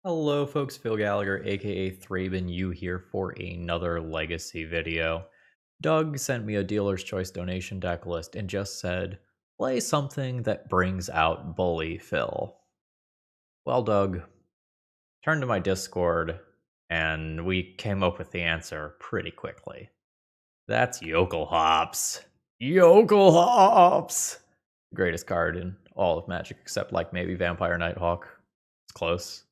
Hello folks, Phil Gallagher aka ThrabenU here for another Legacy video. Doug sent me a dealer's choice donation deck list and just said, play something that brings out Bully Phil. Well, Doug, turned to my Discord and we came up with the answer pretty quickly. That's Jokulhaups. Jokulhaups! Greatest card in all of Magic except like maybe Vampire Nighthawk. It's close.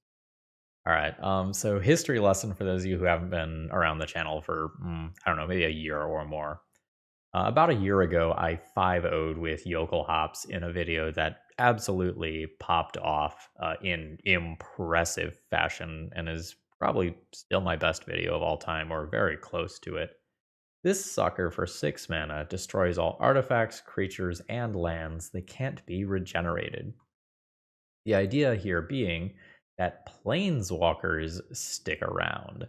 All right. So history lesson for those of you who haven't been around the channel for I don't know, maybe a year or more. About a year ago, I 5-0'd with Jokulhaups in a video that absolutely popped off in impressive fashion and is probably still my best video of all time or very close to it. This sucker for 6 mana destroys all artifacts, creatures, and lands that can't be regenerated. The idea here being that planeswalkers stick around.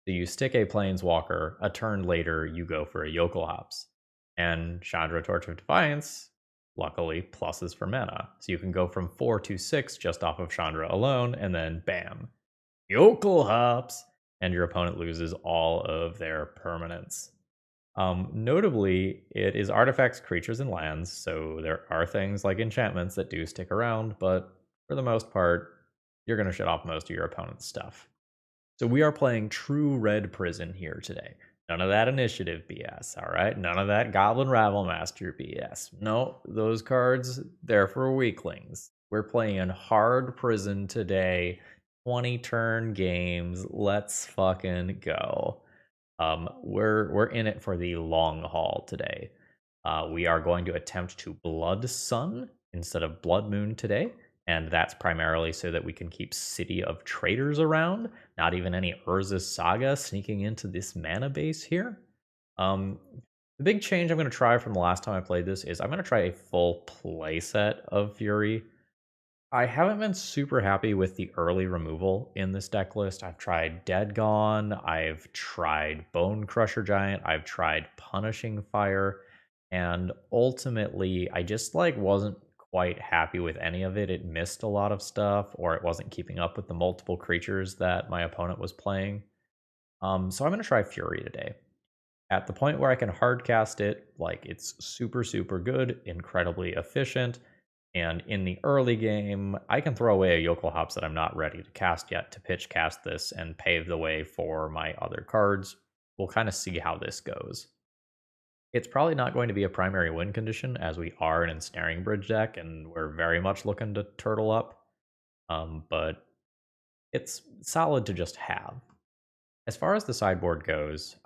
So you stick a planeswalker, a turn later you go for a Jokulhaups. And Chandra Torch of Defiance, luckily, pluses for mana. So you can go from 4 to 6 just off of Chandra alone, and then bam, Jokulhaups! And your opponent loses all of their permanents. Notably, it is artifacts, creatures, and lands, so there are things like enchantments that do stick around, but for the most part, you're going to shut off most of your opponent's stuff. So we are playing true red prison here today. None of that initiative BS, all right? None of that Goblin Ravelmaster BS. No, those cards, they're for weaklings. We're playing hard prison today. 20 turn games. Let's fucking go. We're in it for the long haul today. We are going to attempt to Blood Sun instead of Blood Moon today, and that's primarily so that we can keep City of Traitors around. Not even any Urza's Saga sneaking into this mana base here. The big change I'm going to try from the last time I played this is I'm going to try a full playset of Fury. I haven't been super happy with the early removal in this deck list. I've tried Dead Gone, I've tried Bone Crusher Giant, I've tried Punishing Fire, and ultimately I just wasn't quite happy with any of it. It missed a lot of stuff, or it wasn't keeping up with the multiple creatures that my opponent was playing. So I'm gonna try Fury today. At the point where I can hardcast it, it's super, super good, incredibly efficient. And in the early game, I can throw away a Jokulhaups that I'm not ready to cast yet to pitch cast this and pave the way for my other cards. We'll kind of see how this goes. It's probably not going to be a primary win condition as we are an Ensnaring Bridge deck and we're very much looking to turtle up. But it's solid to just have. As far as the sideboard goes,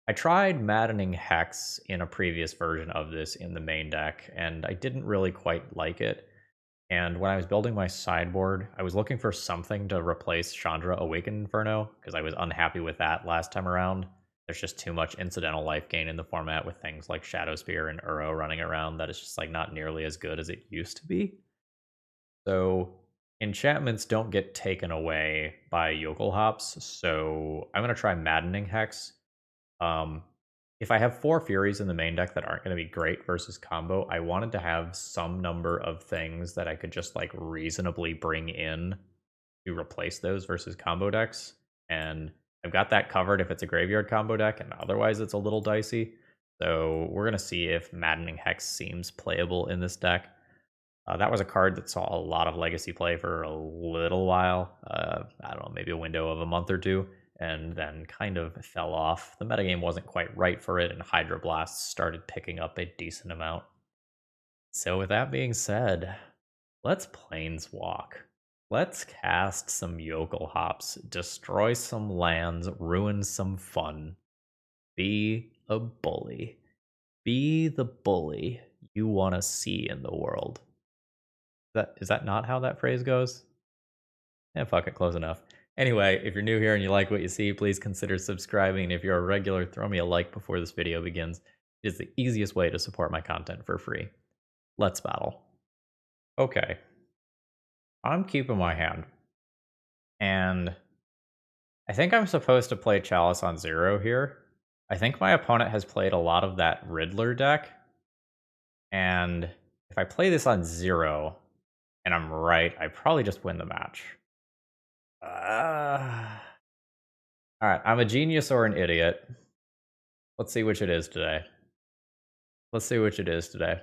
I tried Maddening Hex in a previous version of this in the main deck, and I didn't really quite like it. And when I was building my sideboard, I was looking for something to replace Chandra Awakened Inferno, because I was unhappy with that last time around. There's just too much incidental life gain in the format with things like Shadow Spear and Uro running around that is just not nearly as good as it used to be. So enchantments don't get taken away by Jokulhaups, so I'm going to try Maddening Hex. If I have 4 Furies in the main deck that aren't going to be great versus combo, I wanted to have some number of things that I could just reasonably bring in to replace those versus combo decks. And I've got that covered if it's a graveyard combo deck, and otherwise it's a little dicey. So we're going to see if Maddening Hex seems playable in this deck. That was a card that saw a lot of legacy play for a little while. I don't know, maybe a window of a month or two, and then kind of fell off. The metagame wasn't quite right for it, and Hydroblasts started picking up a decent amount. So with that being said, let's Planeswalk. Let's cast some Jokulhaups, destroy some lands, ruin some fun. Be a bully. Be the bully you want to see in the world. Is that not how that phrase goes? Fuck it, close enough. Anyway, if you're new here and you like what you see, please consider subscribing. If you're a regular, throw me a like before this video begins. It is the easiest way to support my content for free. Let's battle. Okay. I'm keeping my hand. And I think I'm supposed to play Chalice on 0 here. I think my opponent has played a lot of that Riddler deck. And if I play this on 0, and I'm right, I probably just win the match. Alright, I'm a genius or an idiot. Let's see which it is today. Let's see which it is today.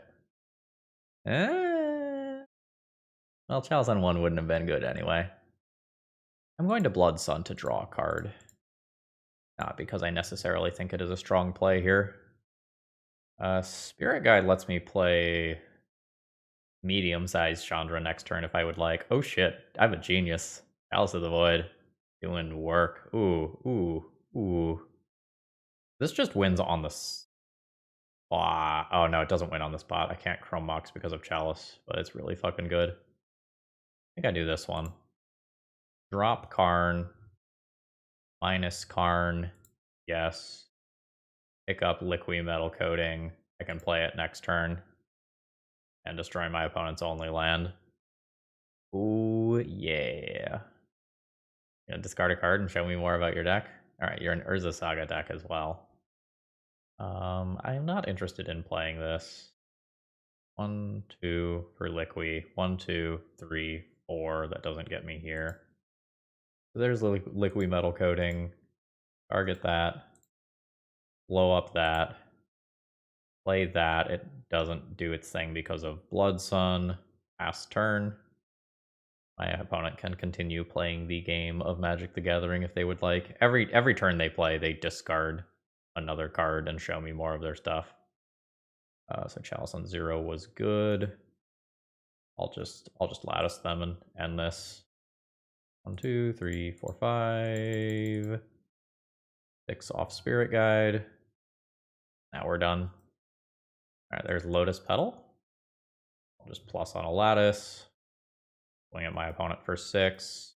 Well, Chalice on 1 wouldn't have been good anyway. I'm going to Blood Sun to draw a card. Not because I necessarily think it is a strong play here. Spirit Guide lets me play medium-sized Chandra next turn if I would like. Oh shit, I'm a genius. Chalice of the Void. Doing work. Ooh, ooh, ooh. This just wins on the spot. Oh no, it doesn't win on the spot. I can't Chrome Mox because of Chalice, but it's really fucking good. I think I do this one. Drop Karn. Minus Karn. Yes. Pick up Liquid Metal Coating. I can play it next turn. And destroy my opponent's only land. Ooh, yeah. You know, discard a card and show me more about your deck? Alright, you're an Urza Saga deck as well. I am not interested in playing this. 1, 2 for Liquid. 1, 2, 3, 4. That doesn't get me here. So there's Liquid Metal Coating. Target that. Blow up that. Play that. It doesn't do its thing because of Blood Sun. Pass turn. My opponent can continue playing the game of Magic the Gathering if they would like. Every turn they play, they discard another card and show me more of their stuff. So Chalice on 0 was good. I'll just lattice them and end this. 1, 2, 3, 4, 5. 6 off Spirit Guide. Now we're done. Alright, there's Lotus Petal. I'll just plus on a lattice. Swing at my opponent for 6.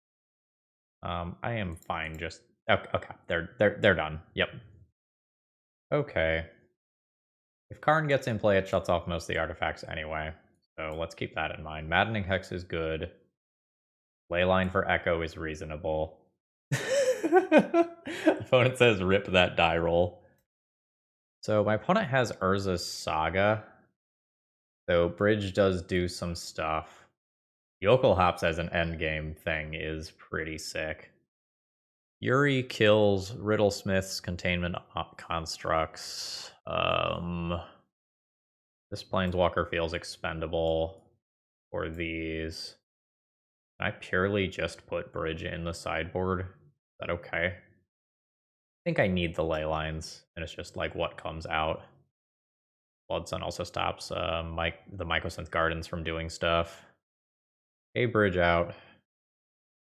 I am fine. Just okay. They're done. Yep. Okay. If Karn gets in play, it shuts off most of the artifacts anyway. So let's keep that in mind. Maddening Hex is good. Leyline for Echo is reasonable. Opponent says rip that die roll. So my opponent has Urza's Saga. So Bridge does do some stuff. Jokulhaups as an endgame thing is pretty sick. Yuri kills Riddlesmith's containment constructs. This Planeswalker feels expendable for these. Can I purely just put Bridge in the sideboard? Is that okay? I think I need the ley lines, and it's just like what comes out. Blood Sun also stops the Mycosynth Gardens from doing stuff. A Bridge out.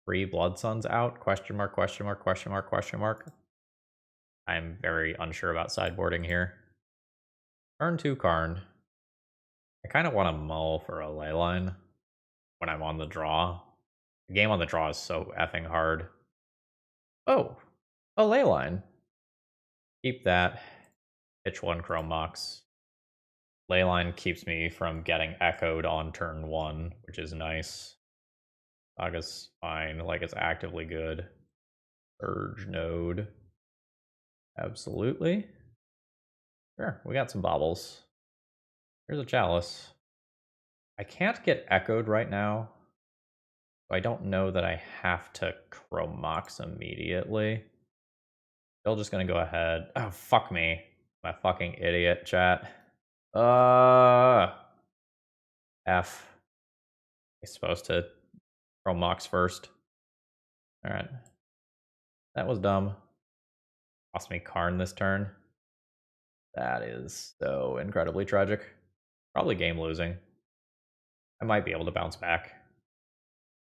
3 Blood Suns out? Question mark, question mark, question mark, question mark. I'm very unsure about sideboarding here. Turn 2 Karn. I kind of want to mull for a leyline when I'm on the draw. The game on the draw is so effing hard. Oh, a leyline. Keep that. Pitch 1 Chrome Mox. Leyline keeps me from getting echoed on turn 1, which is nice. Saga's fine, like it's actively good. Urge Node. Absolutely. Sure, we got some baubles. Here's a Chalice. I can't get echoed right now. So I don't know that I have to Chrome Mox immediately. Still just gonna go ahead. Oh, fuck me. I'm a fucking idiot, chat. F. I'm supposed to Chrome Mox first. Alright. That was dumb. Cost me Karn this turn. That is so incredibly tragic. Probably game losing. I might be able to bounce back.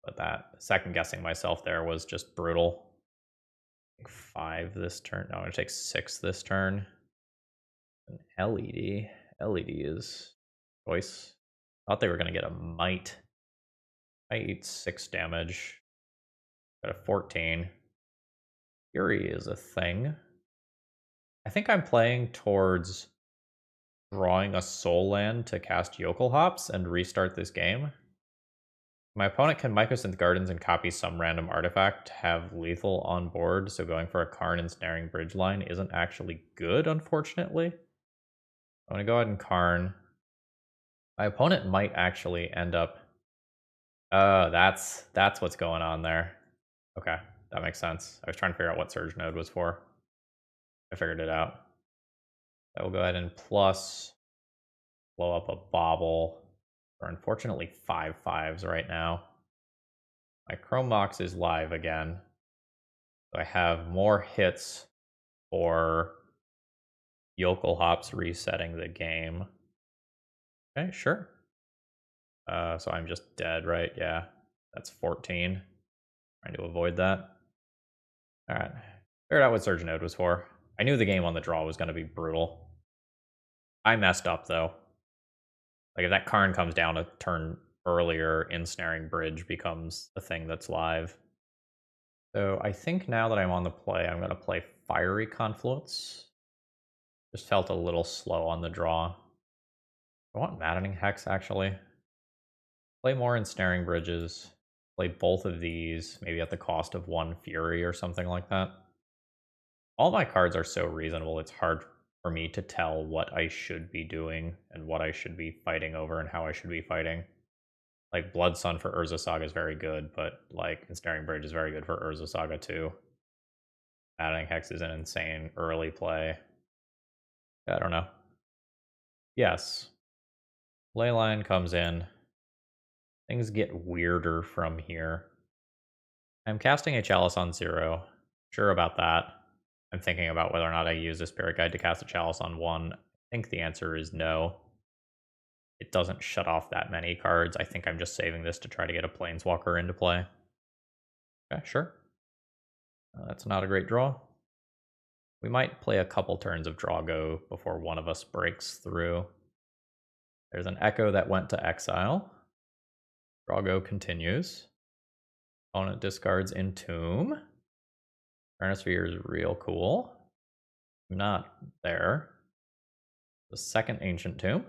But that second guessing myself there was just brutal. I think 5 this turn. No, I'm going to take 6 this turn. An LED. LED is choice. Thought they were going to get a might. I eat 6 damage. Got a 14. Fury is a thing. I think I'm playing towards drawing a soul land to cast Jokulhaups and restart this game. My opponent can Mycosynth Gardens and copy some random artifact to have lethal on board, so going for a Karn ensnaring bridge line isn't actually good, unfortunately. I'm going to go ahead and Karn. My opponent might actually end up... that's what's going on there. Okay, that makes sense. I was trying to figure out what Surge Node was for. I figured it out. I will go ahead and plus blow up a Bobble for unfortunately 5/5s right now. My Chrome Box is live again. So I have more hits for Jokulhaups resetting the game. Okay, sure. So I'm just dead, right? Yeah, that's 14. Trying to avoid that. All right. Figured out what Surge Node was for. I knew the game on the draw was going to be brutal. I messed up, though. Like, if that Karn comes down a turn earlier, Ensnaring Bridge becomes the thing that's live. So I think now that I'm on the play, I'm going to play Fiery Confluence. Just felt a little slow on the draw. I want Maddening Hex, actually. Play more Ensnaring Bridges. Play both of these, maybe at the cost of one Fury or something like that. All my cards are so reasonable, it's hard for me to tell what I should be doing and what I should be fighting over and how I should be fighting. Like, Blood Sun for Urza Saga is very good, but, like, Ensnaring Bridge is very good for Urza Saga too. Maddening Hex is an insane early play. I don't know. Yes. Leyline comes in. Things get weirder from here. I'm casting a Chalice on 0. Sure about that. I'm thinking about whether or not I use a Spirit Guide to cast a Chalice on 1. I think the answer is no. It doesn't shut off that many cards. I think I'm just saving this to try to get a Planeswalker into play. Okay, sure. That's not a great draw. We might play a couple turns of draw go before one of us breaks through. There's an Echo that went to exile. Draw go continues. Opponent discards Entomb. Trinisphere is real cool. Not there. The second Ancient Tomb.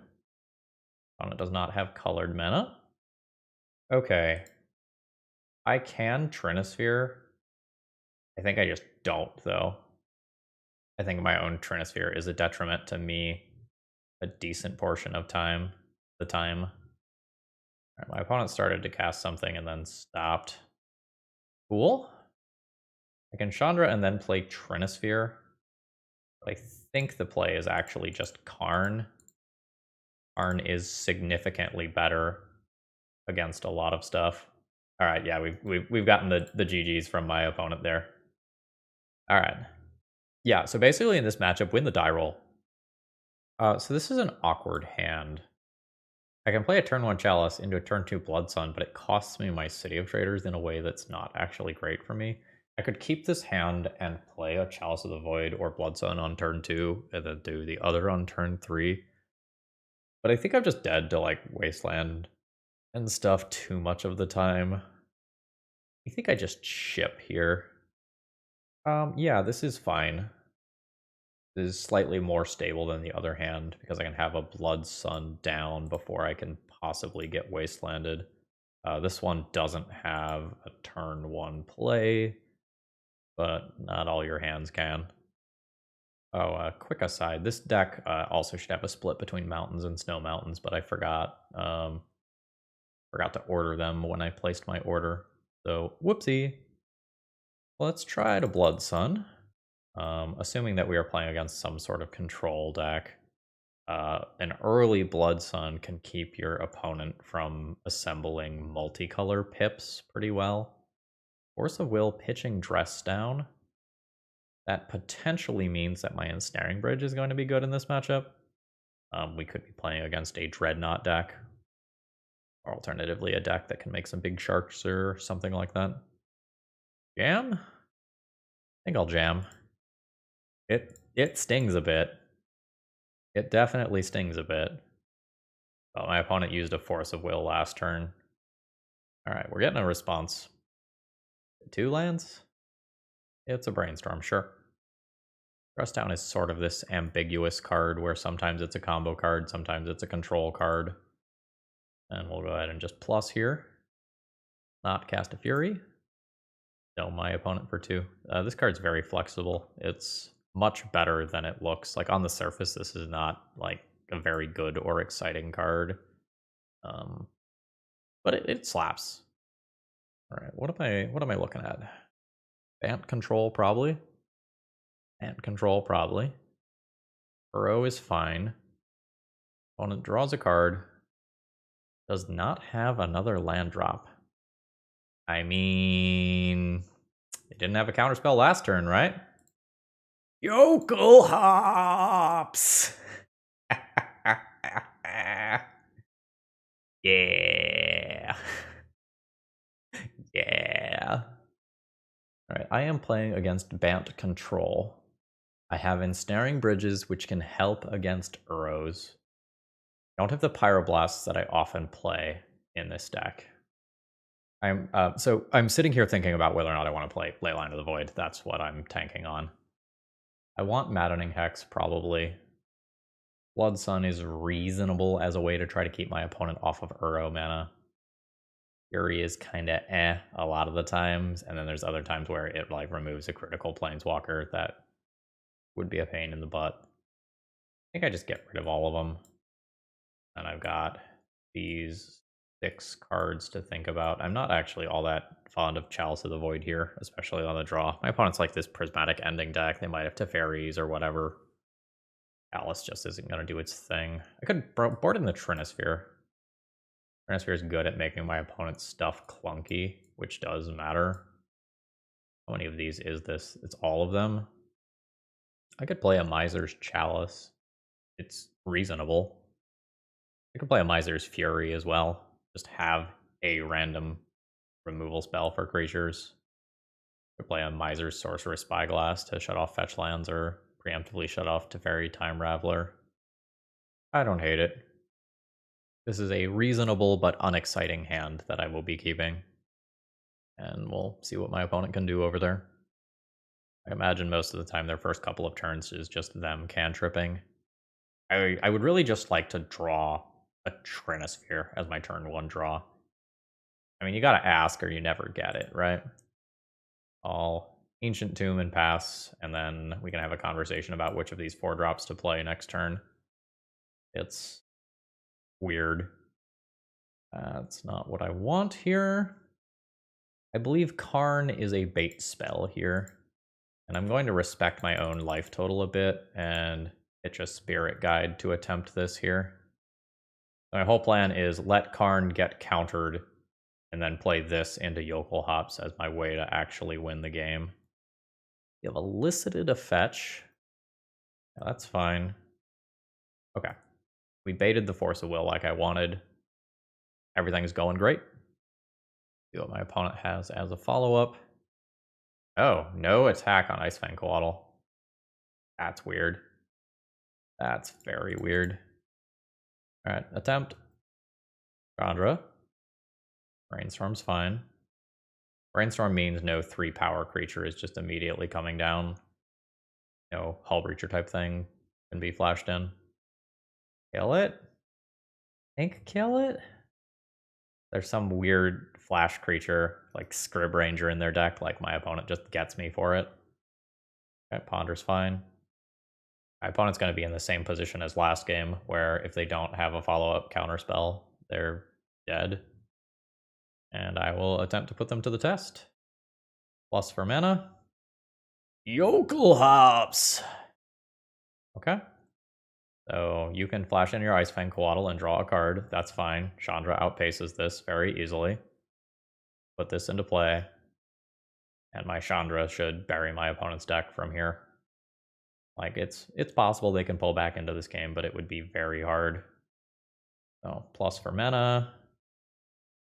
Opponent does not have colored mana. Okay. I can Trinisphere. I think I just don't, though. I think my own Trinisphere is a detriment to me a decent portion of the time. Right, my opponent started to cast something and then stopped. Cool. I can Chandra and then play Trinisphere. But I think the play is actually just Karn. Karn is significantly better against a lot of stuff. All right, yeah, we've gotten the GGs from my opponent there. All right. Yeah, so basically in this matchup, win the die roll. So this is an awkward hand. I can play a turn 1 Chalice into a turn 2 Blood Sun, but it costs me my City of Traders in a way that's not actually great for me. I could keep this hand and play a Chalice of the Void or Blood Sun on turn 2, and then do the other on turn 3. But I think I'm just dead to, like, Wasteland and stuff too much of the time. I think I just chip here. Yeah, this is fine. This is slightly more stable than the other hand because I can have a Blood Sun down before I can possibly get Wastelanded. This one doesn't have a turn 1 play, but not all your hands can. Oh, quick aside, this deck also should have a split between mountains and snow mountains, but I forgot. Forgot to order them when I placed my order. So, whoopsie. Let's try to Blood Sun. Assuming that we are playing against some sort of control deck. An early Blood Sun can keep your opponent from assembling multicolor pips pretty well. Force of Will pitching Dress down. That potentially means that my Ensnaring Bridge is going to be good in this matchup. We could be playing against a Dreadnought deck. Or alternatively, a deck that can make some big sharks or something like that. Jam? I think I'll jam. It stings a bit. It definitely stings a bit. Oh, my opponent used a Force of Will last turn. Alright, we're getting a response. 2 lands? It's a Brainstorm, sure. Dress Down is sort of this ambiguous card where sometimes it's a combo card, sometimes it's a control card. And we'll go ahead and just plus here. Not cast a Fury. Dome my opponent for 2. This card's very flexible. It's much better than it looks. Like, on the surface, this is not like a very good or exciting card. But it slaps. All right, what am I looking at? Ant control, probably. Ant control, probably. Burrow is fine. Opponent draws a card. Does not have another land drop. I mean, it didn't have a counterspell last turn, right? Jokulhaups! Yeah. Yeah. Alright, I am playing against Bant Control. I have Ensnaring Bridges, which can help against Urros. I don't have the Pyroblasts that I often play in this deck. So I'm sitting here thinking about whether or not I want to play Leyline of the Void. That's what I'm tanking on. I want Maddening Hex, probably. Blood Sun is reasonable as a way to try to keep my opponent off of Uro mana. Fury is kinda a lot of the times, and then there's other times where it like removes a critical Planeswalker that would be a pain in the butt. I think I just get rid of all of them. And I've got these 6 cards to think about. I'm not actually all that fond of Chalice of the Void here, especially on the draw. My opponent's like this Prismatic Ending deck. They might have Teferis or whatever. Chalice just isn't going to do its thing. I could board in the Trinisphere. Trinisphere is good at making my opponent's stuff clunky, which does matter. How many of these is this? It's all of them. I could play a Miser's Chalice. It's reasonable. I could play a Miser's Fury as well. Just have a random removal spell for creatures. I could play a Miser's Sorcerous Spyglass to shut off fetch lands or preemptively shut off Teferi Time Raveler. I don't hate it. This is a reasonable but unexciting hand that I will be keeping. And we'll see what my opponent can do over there. I imagine most of the time their first couple of turns is just them cantripping. I would really just like to draw a Trinisphere as my turn 1 draw. I mean, you gotta ask or you never get it, right? I'll Ancient Tomb and pass, and then we can have a conversation about which of these 4 drops to play next turn. It's weird. That's not what I want here. I believe Karn is a bait spell here. And I'm going to respect my own life total a bit and hitch a Spirit Guide to attempt this here. My whole plan is let Karn get countered and then play this into Jokulhaups as my way to actually win the game. You have elicited a fetch. Yeah, that's fine. Okay. We baited the Force of Will like I wanted. Everything's going great. See what my opponent has as a follow-up. Oh, no attack on Icefang Coatl. That's weird. That's very weird. Alright, attempt. Chandra. Brainstorm's fine. Brainstorm means no 3-power creature is just immediately coming down. No Hull Breacher type thing can be flashed in. Kill it? Think kill it? There's some weird flash creature, like Scrib Ranger in their deck, like my opponent just gets me for it. Okay, Ponder's fine. My opponent's going to be in the same position as last game, where if they don't have a follow-up counterspell, they're dead. And I will attempt to put them to the test. Plus for mana. Jokulhaups! Okay. So you can flash in your Icefang Coatl and draw a card. That's fine. Chandra outpaces this very easily. Put this into play. And my Chandra should bury my opponent's deck from here. Like, it's possible they can pull back into this game, but it would be very hard. So, plus for mana.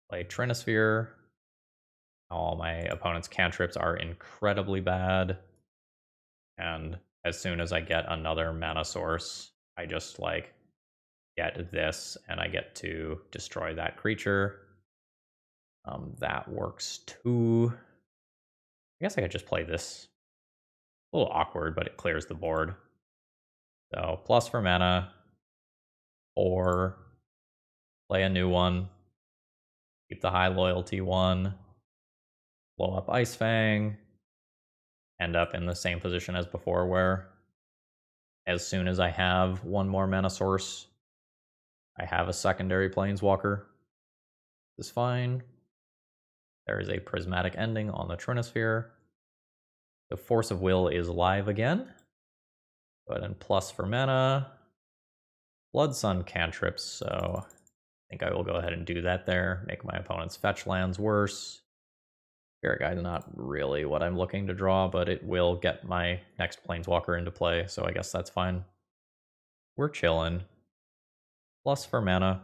Play Trinisphere. All my opponent's cantrips are incredibly bad. And as soon as I get another mana source, I just, like, get this, and I get to destroy that creature. That works too. I guess I could just play this. A little awkward, but it clears the board. So, plus for mana. Or play a new one. Keep the high loyalty one. Blow up Icefang. End up in the same position as before, where as soon as I have one more mana source, I have a secondary Planeswalker. This is fine. There is a Prismatic Ending on the Trinisphere. The Force of Will is live again. Go ahead and plus for mana. Blood Sun cantrips, so I think I will go ahead and do that there. Make my opponent's fetch lands worse. Spirit Guide's not really what I'm looking to draw, but it will get my next Planeswalker into play, so I guess that's fine. We're chillin'. Plus for mana.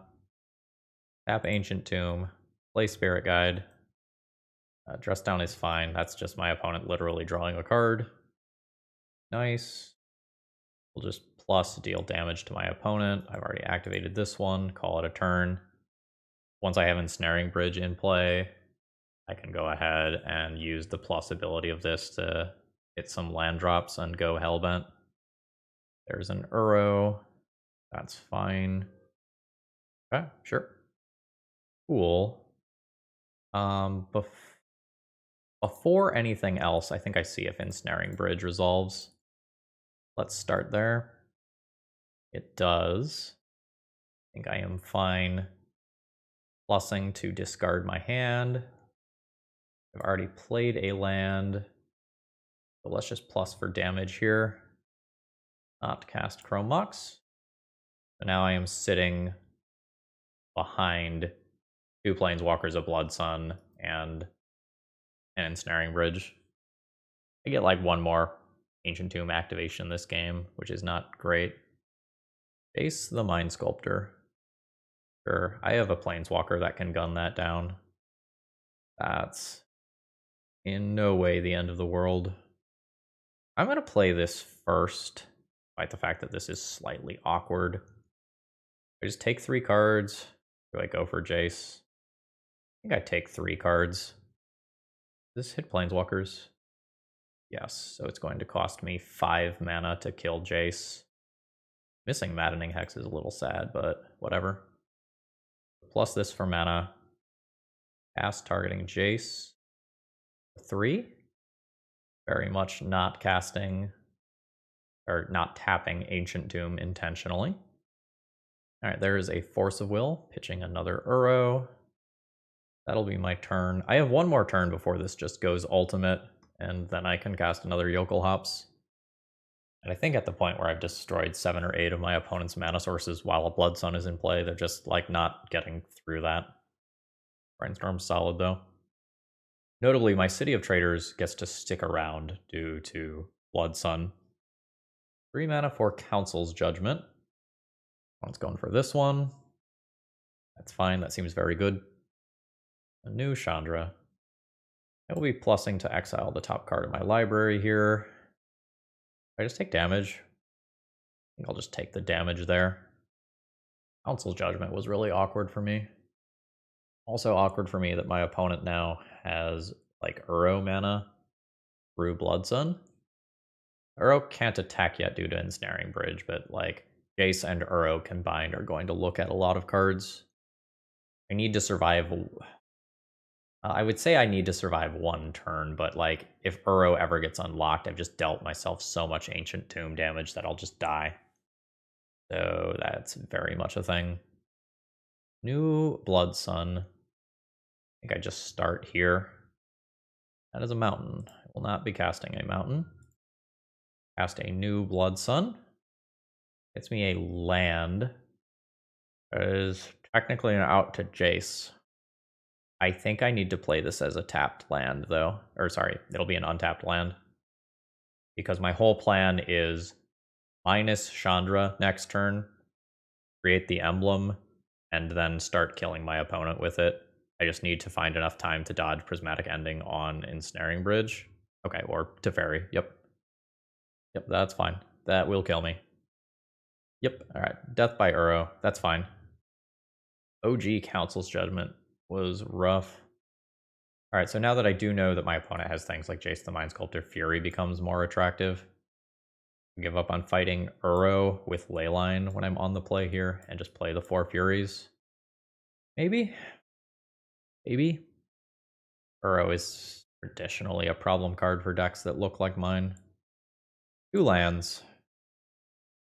Tap Ancient Tomb. Play Spirit Guide. Dress down is fine. That's just my opponent literally drawing a card. Nice. We'll just plus deal damage to my opponent. I've already activated this one. Call it a turn. Once I have Ensnaring Bridge in play, I can go ahead and use the plus ability of this to hit some land drops and go Hellbent. There's an Uro. That's fine. Okay, sure. Cool. Before anything else, I think I see if Ensnaring Bridge resolves. Let's start there. It does. I think I am fine. Plussing to discard my hand. I've already played a land. So let's just plus for damage here. Not cast Chrome Mox. So now I am sitting behind 2 Planeswalkers, a Blood Sun, and an Ensnaring Bridge. I get like one more Ancient Tomb activation this game, which is not great. Face the Mind Sculptor. Sure, I have a Planeswalker that can gun that down. That's in no way the end of the world. I'm going to play this first, despite the fact that this is slightly awkward. I just take 3 cards. Do I go for Jace? I think I take 3 cards. Does this hit Planeswalkers? Yes, so it's going to cost me 5 mana to kill Jace. Missing Maddening Hex is a little sad, but whatever. Plus this for mana. Cast targeting Jace. 3. Very much not casting, or not tapping Ancient Tomb intentionally. Alright, there is a Force of Will, pitching another Uro. That'll be my turn. I have one more turn before this just goes ultimate, and then I can cast another Jokulhaups. And I think at the point where I've destroyed 7 or 8 of my opponent's mana sources while a Blood Sun is in play, they're just like not getting through that. Brainstorm's solid though. Notably, my City of Traders gets to stick around due to Blood Sun. 3 mana for Council's Judgment. One's going for this one. That's fine, that seems very good. A new Chandra. I will be plussing to exile the top card of my library here. I just take damage. I think I'll just take the damage there. Council's Judgment was really awkward for me. Also awkward for me that my opponent now has like Uro mana through Blood Sun. Uro can't attack yet due to Ensnaring Bridge, but like Jace and Uro combined are going to look at a lot of cards. I need to survive. I would say I need to survive 1 turn, but like if Uro ever gets unlocked, I've just dealt myself so much Ancient Tomb damage that I'll just die. So that's very much a thing. New Blood Sun. I think I just start here. That is a mountain. I will not be casting a mountain. Cast a new Blood Sun. Gets me a land. That is technically an out to Jace. I think I need to play this as a tapped land, though. Or sorry, it'll be an untapped land. Because my whole plan is minus Chandra next turn, create the emblem, and then start killing my opponent with it. I just need to find enough time to dodge Prismatic Ending on Ensnaring Bridge. Okay, or Teferi. Yep. Yep, that's fine. That will kill me. Yep, alright. Death by Uro. That's fine. OG Council's Judgment was rough. Alright, so now that I do know that my opponent has things like Jace the Mind Sculptor, Fury becomes more attractive. Give up on fighting Uro with Leyline when I'm on the play here, and just play the 4 Furies. Maybe? Maybe? Uro is traditionally a problem card for decks that look like mine. 2 lands.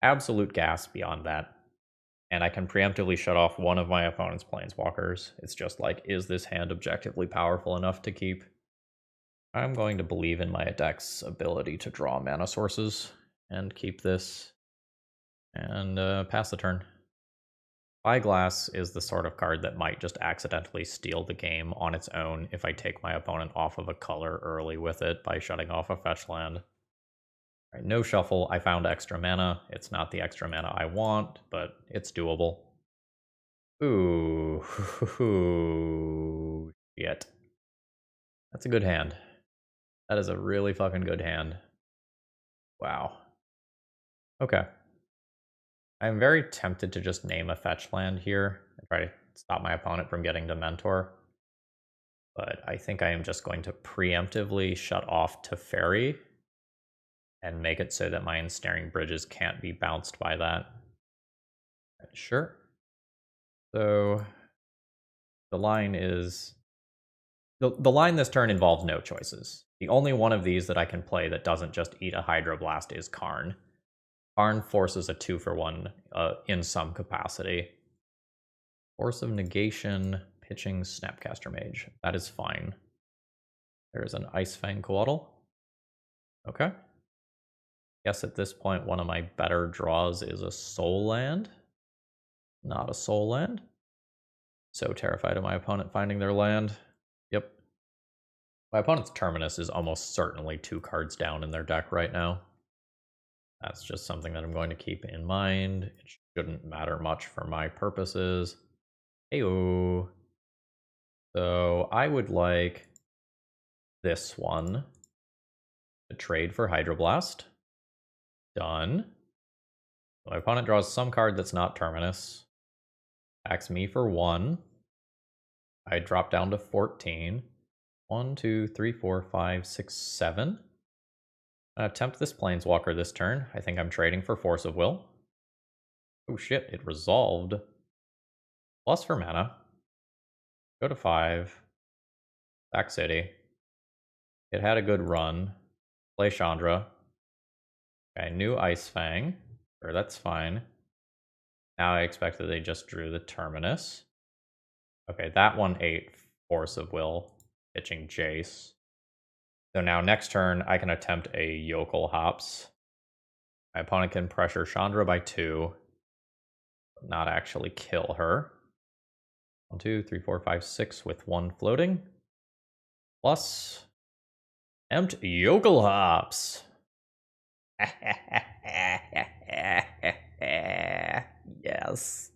Absolute gas beyond that. And I can preemptively shut off one of my opponent's Planeswalkers. It's just like, is this hand objectively powerful enough to keep? I'm going to believe in my deck's ability to draw mana sources and keep this and pass the turn. Spyglass is the sort of card that might just accidentally steal the game on its own if I take my opponent off of a color early with it by shutting off a fetch land. Right, no shuffle. I found extra mana. It's not the extra mana I want, but it's doable. Ooh, shit. That's a good hand. That is a really fucking good hand. Wow. Okay. I'm very tempted to just name a fetch land here and try to stop my opponent from getting to Mentor. But I think I am just going to preemptively shut off Teferi and make it so that my Ensnaring Bridges can't be bounced by that. Sure. So the line is... The line this turn involves no choices. The only one of these that I can play that doesn't just eat a Hydroblast is Karn. Karn forces a 2-for-1 in some capacity. Force of Negation, pitching Snapcaster Mage. That is fine. There's an Icefang Coatl. Okay. Guess at this point one of my better draws is a Soul Land. Not a Soul Land. So terrified of my opponent finding their land. Yep. My opponent's Terminus is almost certainly 2 cards down in their deck right now. That's just something that I'm going to keep in mind. It shouldn't matter much for my purposes. Heyo. So I would like this one to trade for Hydroblast. Done. My opponent draws some card that's not Terminus. Attacks me for 1. I drop down to 14. 1, 2, 3, 4, 5, 6, 7. Attempt this Planeswalker this turn. I think I'm trading for Force of Will. Oh shit, it resolved. Plus for mana. Go to 5. Back City. It had a good run. Play Chandra. Okay, new Icefang. Sure, that's fine. Now I expect that they just drew the Terminus. Okay, that one ate Force of Will, pitching Jace. So now next turn, I can attempt a Jokulhaups. My opponent can pressure Chandra by 2, but not actually kill her. 1, 2, 3, 4, 5, 6 with 1 floating. Plus, attempt Jokulhaups. Yes.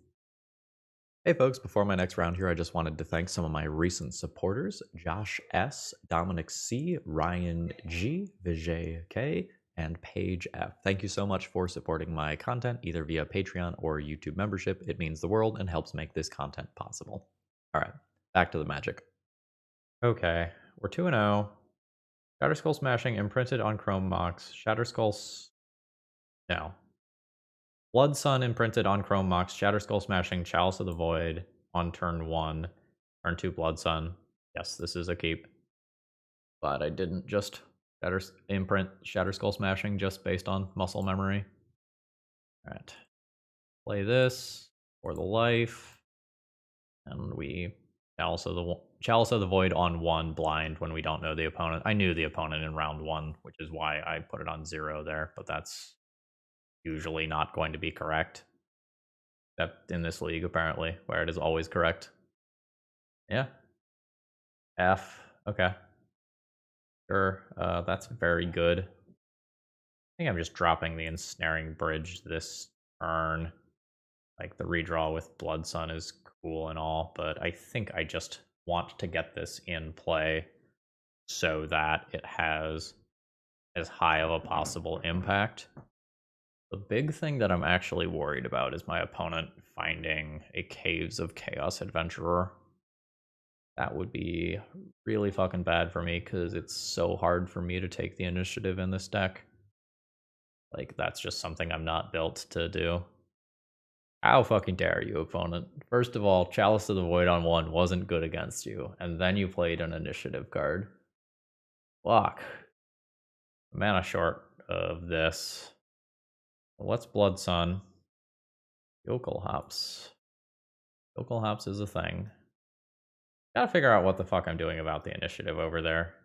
Hey folks, before my next round here, I just wanted to thank some of my recent supporters, Josh S., Dominic C., Ryan G., Vijay K., and Paige F. Thank you so much for supporting my content, either via Patreon or YouTube membership. It means the world and helps make this content possible. All right, back to the magic. Okay, we're 2-0. Shatterskull Smashing imprinted on Chrome Mox. Shatterskull... No. Blood Sun imprinted on Chrome Mox, Shatterskull Smashing, Chalice of the Void on turn 1. Turn 2 Blood Sun. Yes, this is a keep. But I didn't just imprint Shatterskull Smashing just based on muscle memory. Alright. Play this for the life. And we Chalice of the Void on 1 blind when we don't know the opponent. I knew the opponent in round 1, which is why I put it on 0 there, but that's usually not going to be correct. Except in this league, apparently, where it is always correct. Yeah. F. Okay. Sure. That's very good. I think I'm just dropping the Ensnaring Bridge this turn. Like, the redraw with Blood Sun is cool and all, but I think I just want to get this in play so that it has as high of a possible impact. The big thing that I'm actually worried about is my opponent finding a Caves of Chaos Adventurer. That would be really fucking bad for me because it's so hard for me to take the initiative in this deck. Like, that's just something I'm not built to do. How fucking dare you, opponent? First of all, Chalice of the Void on 1 wasn't good against you, and then you played an initiative card. Fuck. Mana short of this. What's Blood Sun? Jokulhaups. Jokulhaups is a thing. Gotta figure out what the fuck I'm doing about the initiative over there.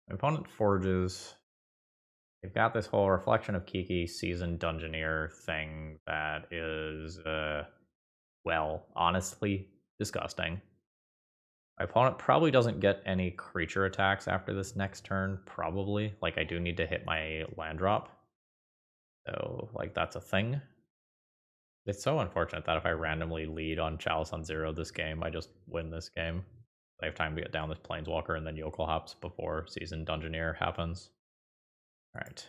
My opponent forges. They've got this whole Reflection of Kiki Seasoned Dungeoneer thing that is, well, honestly, disgusting. My opponent probably doesn't get any creature attacks after this next turn, probably. Like, I do need to hit my land drop. So, like, that's a thing. It's so unfortunate that if I randomly lead on Chalice on 0 this game, I just win this game. I have time to get down this Planeswalker and then Jokulhaups before Seasoned Dungeoneer happens. Alright.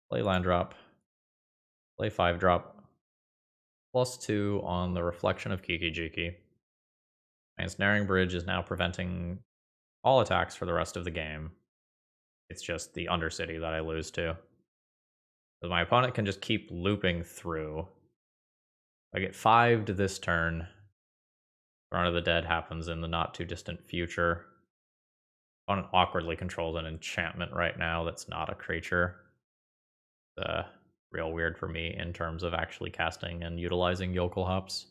Play land drop. Play 5 drop. +2 on the Reflection of Kiki Jiki. My Ensnaring Bridge is now preventing all attacks for the rest of the game. It's just the Undercity that I lose to. So my opponent can just keep looping through. I get 5 to this turn. Throne of the Dead happens in the not too distant future. Opponent awkwardly controls an enchantment right now that's not a creature. It's real weird for me in terms of actually casting and utilizing Jokulhaups.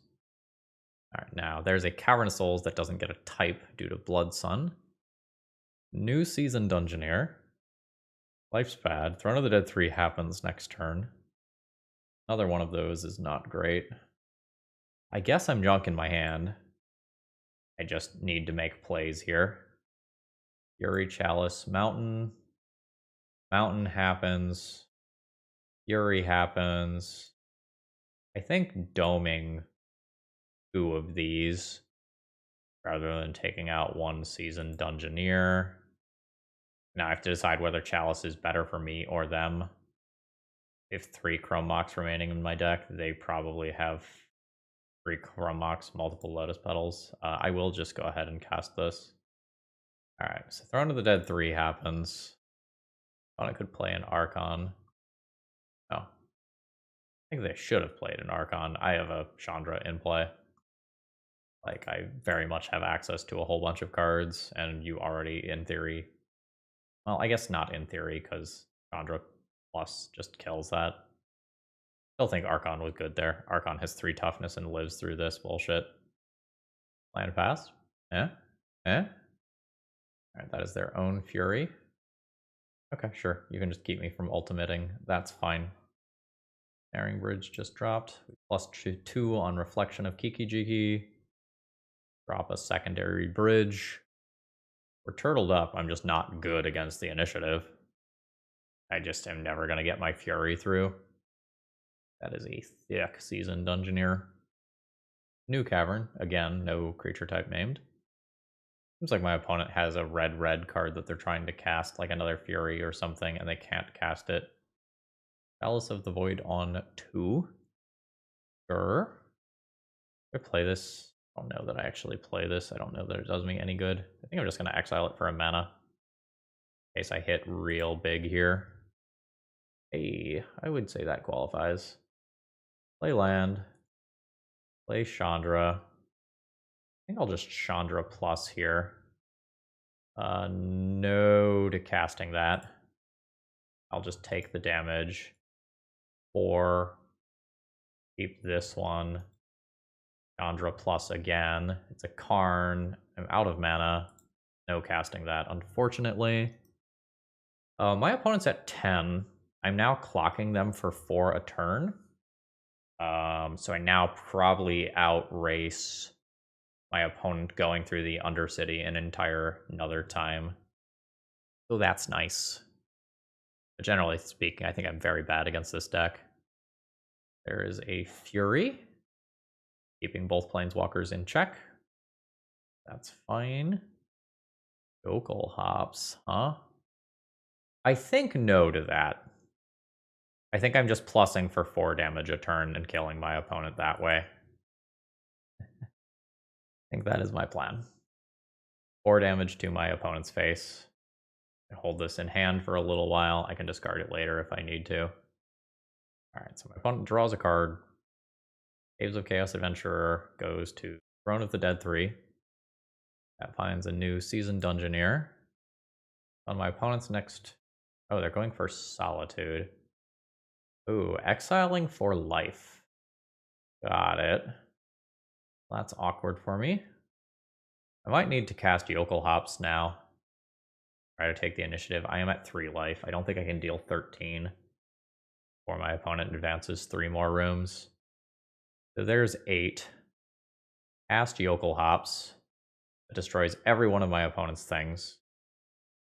Alright, now there's a Cavern of Souls that doesn't get a type due to Blood Sun. New Season Dungeoneer. Life's bad. Throne of the Dead 3 happens next turn. Another one of those is not great. I guess I'm junk in my hand. I just need to make plays here. Fury, Chalice, Mountain. Mountain happens. Fury happens. I think doming 2 of these rather than taking out 1 Seasoned Dungeoneer. Now I have to decide whether Chalice is better for me or them. If 3 Chrome Mox remaining in my deck, they probably have 3 Chrome Mox, multiple Lotus Petals. I will just go ahead and cast this. Alright, so Throne of the Dead 3 happens. Thought I could play an Archon. Oh. I think they should have played an Archon. I have a Chandra in play. Like, I very much have access to a whole bunch of cards, and you already, in theory... Well, I guess not in theory, because Chandra Plus just kills that. Still think Archon was good there. Archon has 3 toughness and lives through this bullshit. Land pass? Eh? Eh? Alright, that is their own Fury. Okay, sure. You can just keep me from ultimating. That's fine. Ensnaring Bridge just dropped. +2 on Reflection of Kiki Jiki. Drop a secondary bridge. We're turtled up. I'm just not good against the initiative. I just am never going to get my Fury through. That is a thick Seasoned Dungeoneer. New Cavern. Again, no creature type named. Seems like my opponent has a red card that they're trying to cast, like another Fury or something, and they can't cast it. Chalice of the Void on 2. Sure. I play this. I don't know that I actually play this. I don't know that it does me any good. I think I'm just going to exile it for a mana. In case I hit real big here. Hey, I would say that qualifies. Play land. Play Chandra. I think I'll just Chandra plus here. No to casting that. I'll just take the damage. 4. Keep this one. Chandra plus again. It's a Karn. I'm out of mana. No casting that, unfortunately. My opponent's at 10. I'm now clocking them for 4 a turn. So I now probably outrace my opponent going through the Undercity an entire another time. So that's nice. But generally speaking, I think I'm very bad against this deck. There is a Fury. Keeping both Planeswalkers in check. That's fine. Jokulhaups, huh? I think no to that. I think I'm just plussing for 4 damage a turn and killing my opponent that way. I think that is my plan. 4 damage to my opponent's face. I hold this in hand for a little while. I can discard it later if I need to. Alright, so my opponent draws a card. Caves of Chaos Adventurer goes to Throne of the Dead 3. That finds a new Seasoned Dungeoneer. On my opponent's next... Oh, they're going for Solitude. Ooh, exiling for life. Got it. That's awkward for me. I might need to cast Jokulhaups now. Try to take the initiative. I am at 3 life. I don't think I can deal 13 before my opponent advances 3 more rooms. So there's 8. Cast Jokulhaups. It destroys every one of my opponent's things.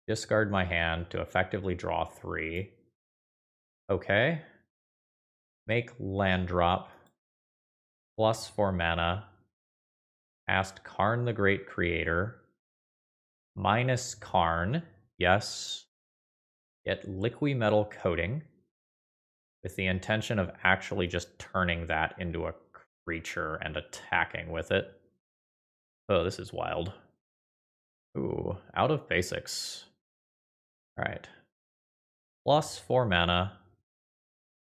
Discard my hand to effectively draw 3. Okay. Make land drop. Plus 4 mana. Cast Karn the Great Creator. Minus Karn. Yes. Get Liquid Metal Coating. With the intention of actually just turning that into a creature and attacking with it. Oh, this is wild. Ooh, out of basics. Alright. Plus 4 mana.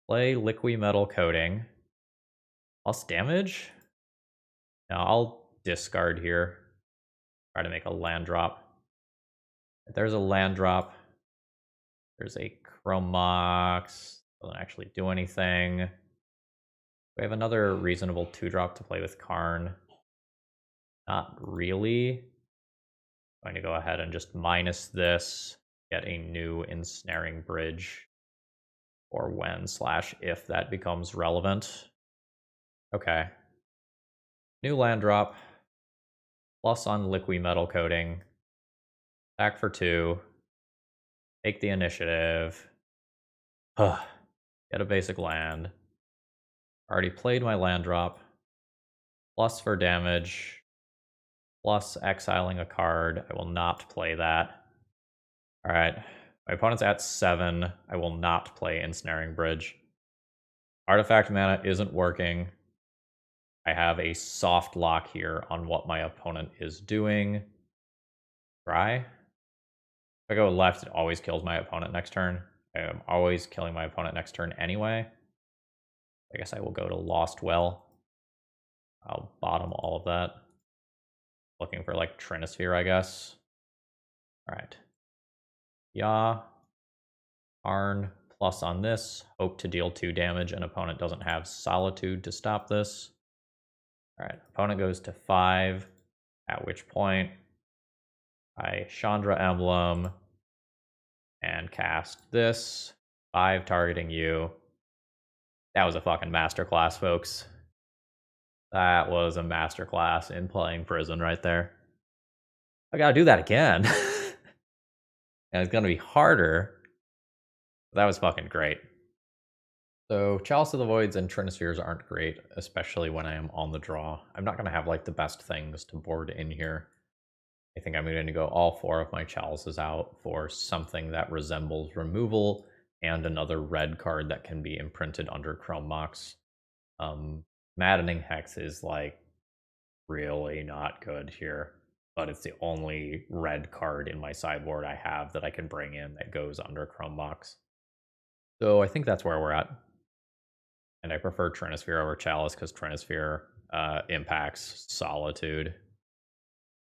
Play Liquid Metal Coating. Plus damage? Now I'll discard here. Try to make a land drop. If there's a land drop. There's a Chromox. Doesn't actually do anything. We have another reasonable 2-drop to play with Karn. Not really. I'm going to go ahead and just minus this. Get a new Ensnaring Bridge. Or when/if that becomes relevant. Okay. New land drop. Plus on Liquid Metal Coating. Attack for 2. Take the initiative. Get a basic land. Already played my land drop. Plus for damage. Plus exiling a card. I will not play that. Alright. My opponent's at 7. I will not play Ensnaring Bridge. Artifact mana isn't working. I have a soft lock here on what my opponent is doing. Try. If I go left, it always kills my opponent next turn. I am always killing my opponent next turn anyway. I guess I will go to Lost Well. I'll bottom all of that. Looking for like Trinisphere, I guess. Alright. Yeah. Karn plus on this. Hope to deal 2 damage, and opponent doesn't have Solitude to stop this. Alright, opponent goes to 5, at which point I Chandra Emblem and cast this. 5 targeting you. That was a fucking masterclass, folks. That was a masterclass in playing Prison right there. I gotta do that again. And it's gonna be harder. That was fucking great. So Chalice of the Voids and Trinispheres aren't great, especially when I am on the draw. I'm not gonna have like the best things to board in here. I think I'm going to go all 4 of my Chalices out for something that resembles removal and another red card that can be imprinted under Chrome Mox. Maddening Hex is like really not good here, but it's the only red card in my sideboard I have that I can bring in that goes under Chrome Mox. So I think that's where we're at. And I prefer Trinisphere over Chalice because Trinisphere impacts Solitude.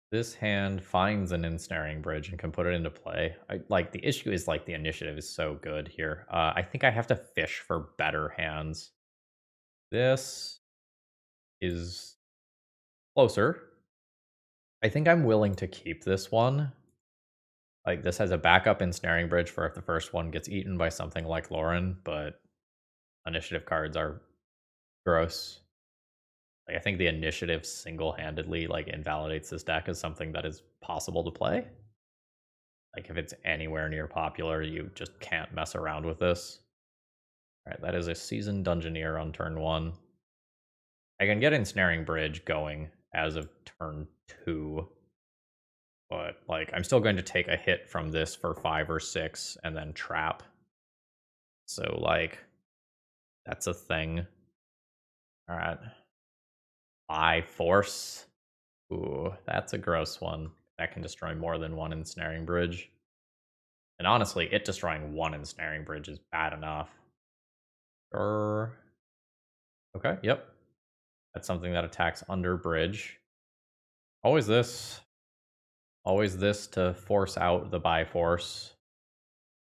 This hand finds an Ensnaring Bridge and can put it into play. The issue is like the initiative is so good here. I think I have to fish for better hands. This is closer. I think I'm willing to keep this one. Like this has a backup Ensnaring Bridge for if the first one gets eaten by something like Lauren, but initiative cards are gross. Like I think the initiative single-handedly like invalidates this deck as something that is possible to play. Like if it's anywhere near popular, you just can't mess around with this. Alright, that is a Seasoned Dungeoneer on turn 1. I can get Ensnaring Bridge going as of turn 2. But like I'm still going to take a hit from this for 5 or 6 and then trap. So like that's a thing. Alright. I Force. Ooh, that's a gross one. That can destroy more than one Ensnaring Bridge. And honestly, it destroying one Ensnaring Bridge is bad enough. Okay, yep. That's something that attacks under bridge. Always this. Always this to force out the Bi-Force.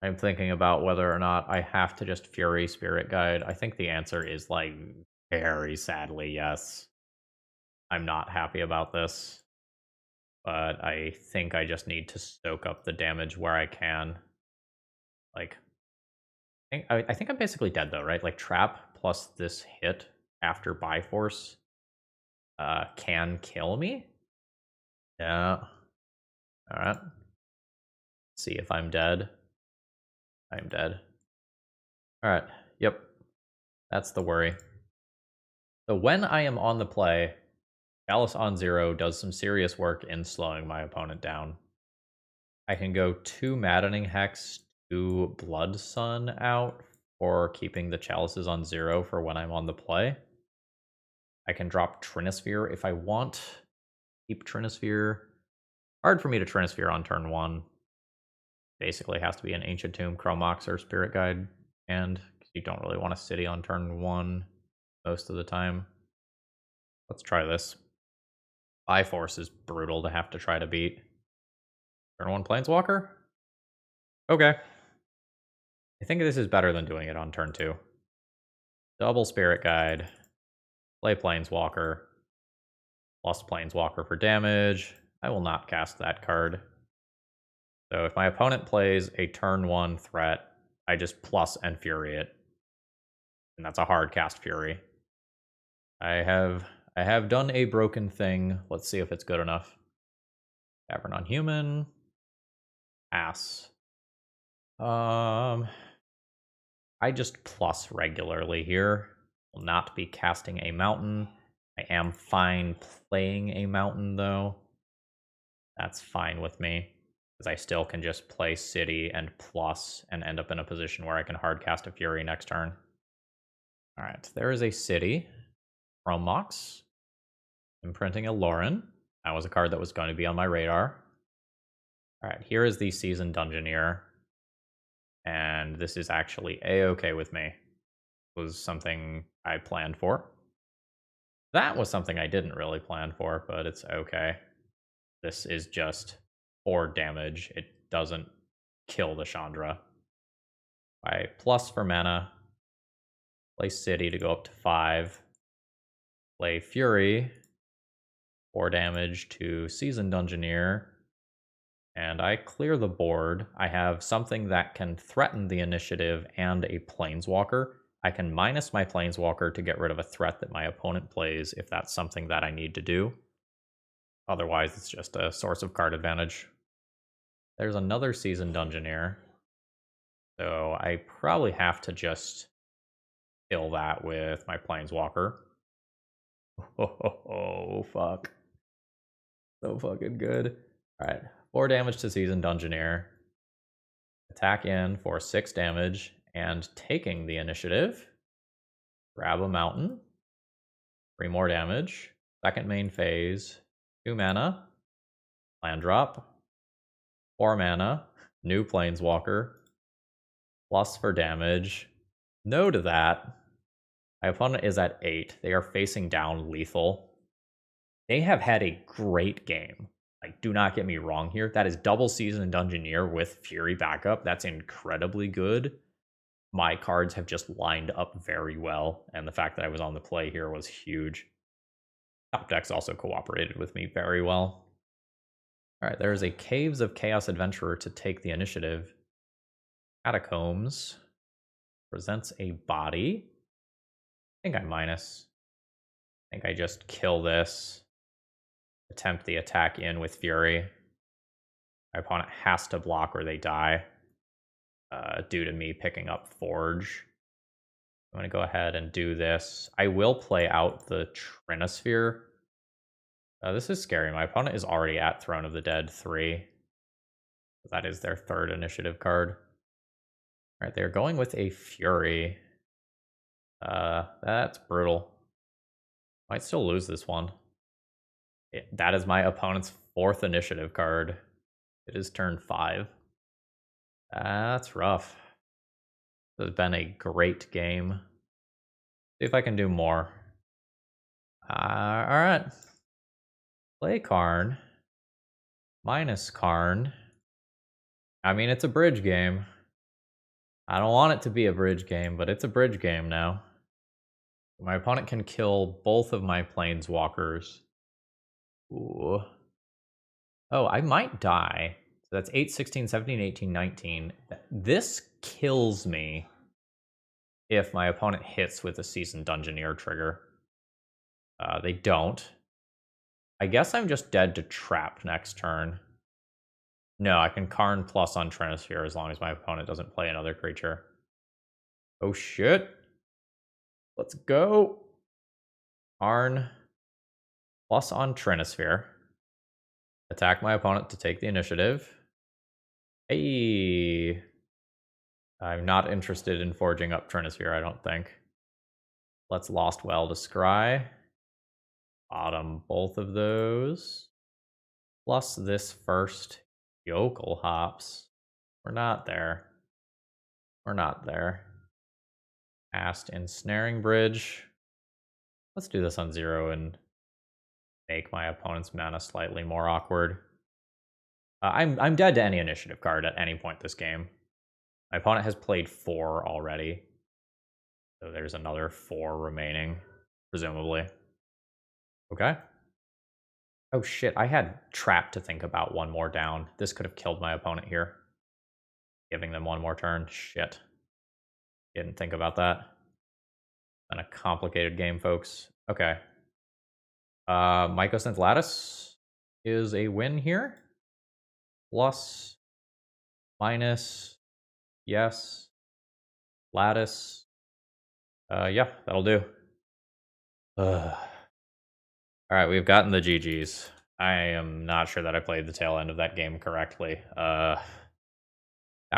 I'm thinking about whether or not I have to just Fury Spirit Guide. I think the answer is like very sadly yes. I'm not happy about this. but I think I just need to soak up the damage where I can. Like, I think I'm basically dead though, right? Like trap plus this hit after Bifrost can kill me. Yeah. All right. See if I'm dead. I'm dead. All right. Yep. That's the worry. So when I am on the play, Chalice on 0 does some serious work in slowing my opponent down. I can go 2 Maddening Hex, 2 Blood Sun out for keeping the Chalices on 0 for when I'm on the play. I can drop Trinisphere if I want. Keep Trinisphere. Hard for me to Trinisphere on turn 1. Basically has to be an Ancient Tomb, Chromox, or Spirit Guide, and you don't really want a city on turn 1 most of the time. Let's try this. Bifrost is brutal to have to try to beat. Turn 1 Planeswalker? Okay. I think this is better than doing it on turn 2. Double Spirit Guide. Play Planeswalker. Plus Planeswalker for damage. I will not cast that card. So if my opponent plays a turn 1 threat, I just plus and Fury it. And that's a hard cast Fury. I have done a broken thing. Let's see if it's good enough. Cavern on Human. Pass. I just plus regularly here. Will not be casting a mountain. I am fine playing a mountain though. That's fine with me, because I still can just play city and plus and end up in a position where I can hard cast a Fury next turn. Alright, there is a city. Chromox. Imprinting a Lauren. That was a card that was going to be on my radar. Alright, here is the Seasoned Dungeoneer. And this is actually a-okay with me. It was something I planned for. That was something I didn't really plan for, but it's okay. This is just 4 damage. It doesn't kill the Chandra. I plus for mana. Play City to go up to 5. Play Fury. 4 damage to Seasoned Dungeoneer. And I clear the board. I have something that can threaten the initiative and a Planeswalker. I can minus my Planeswalker to get rid of a threat that my opponent plays if that's something that I need to do. Otherwise, it's just a source of card advantage. There's another Seasoned Dungeoneer. So I probably have to just kill that with my Planeswalker. Oh, fuck. So fucking good. Alright, 4 damage to Seasoned Dungeoneer. Attack in for 6 damage, and taking the initiative. Grab a mountain. 3 more damage. Second main phase. 2 mana. Land drop. 4 mana. New Planeswalker. Plus for damage. No to that. My opponent is at 8. They are facing down lethal. They have had a great game. Like, do not get me wrong here. That is double Seasoned Dungeoneer with Fury backup. That's incredibly good. My cards have just lined up very well, and the fact that I was on the play here was huge. Top decks also cooperated with me very well. Alright, there is a Caves of Chaos Adventurer to take the initiative. Catacombs presents a body. I think I minus. I think I just kill this. Attempt the attack in with Fury. My opponent has to block or they die due to me picking up Forge. I'm going to go ahead and do this. I will play out the Trinisphere. This is scary. My opponent is already at Throne of the Dead 3. That is their 3rd initiative card. Alright, they're going with a Fury. That's brutal. Might still lose this one. That is my opponent's 4th initiative card. It is turn 5. That's rough. This has been a great game. See if I can do more. Alright. Play Karn. Minus Karn. I mean, it's a bridge game. I don't want it to be a bridge game, but it's a bridge game now. My opponent can kill both of my Planeswalkers. Ooh. Oh, I might die. So that's 8, 16, 17, 18, 19. This kills me if my opponent hits with a Seasoned Dungeoneer trigger. They don't. I guess I'm just dead to trap next turn. No, I can Karn plus on Trinisphere as long as my opponent doesn't play another creature. Oh shit. Let's go. Karn plus on Trinisphere. Attack my opponent to take the initiative. Hey. I'm not interested in forging up Trinisphere, I don't think. Let's Lost Well to Scry. Bottom both of those. Plus this first Jokulhaups. We're not there. We're not there. Cast Ensnaring Bridge. Let's do this on 0 and make my opponent's mana slightly more awkward. I'm dead to any initiative card at any point this game. My opponent has played 4 already. So there's another 4 remaining, presumably. Okay. Oh shit, I had Trap to think about one more down. This could have killed my opponent here. Giving them one more turn. Shit. Didn't think about that. Been a complicated game, folks. Okay. Mycosynth Lattice is a win here. Plus, minus, yes. Lattice. Yeah, that'll do. Ugh. All right, we've gotten the GGs. I am not sure that I played the tail end of that game correctly. That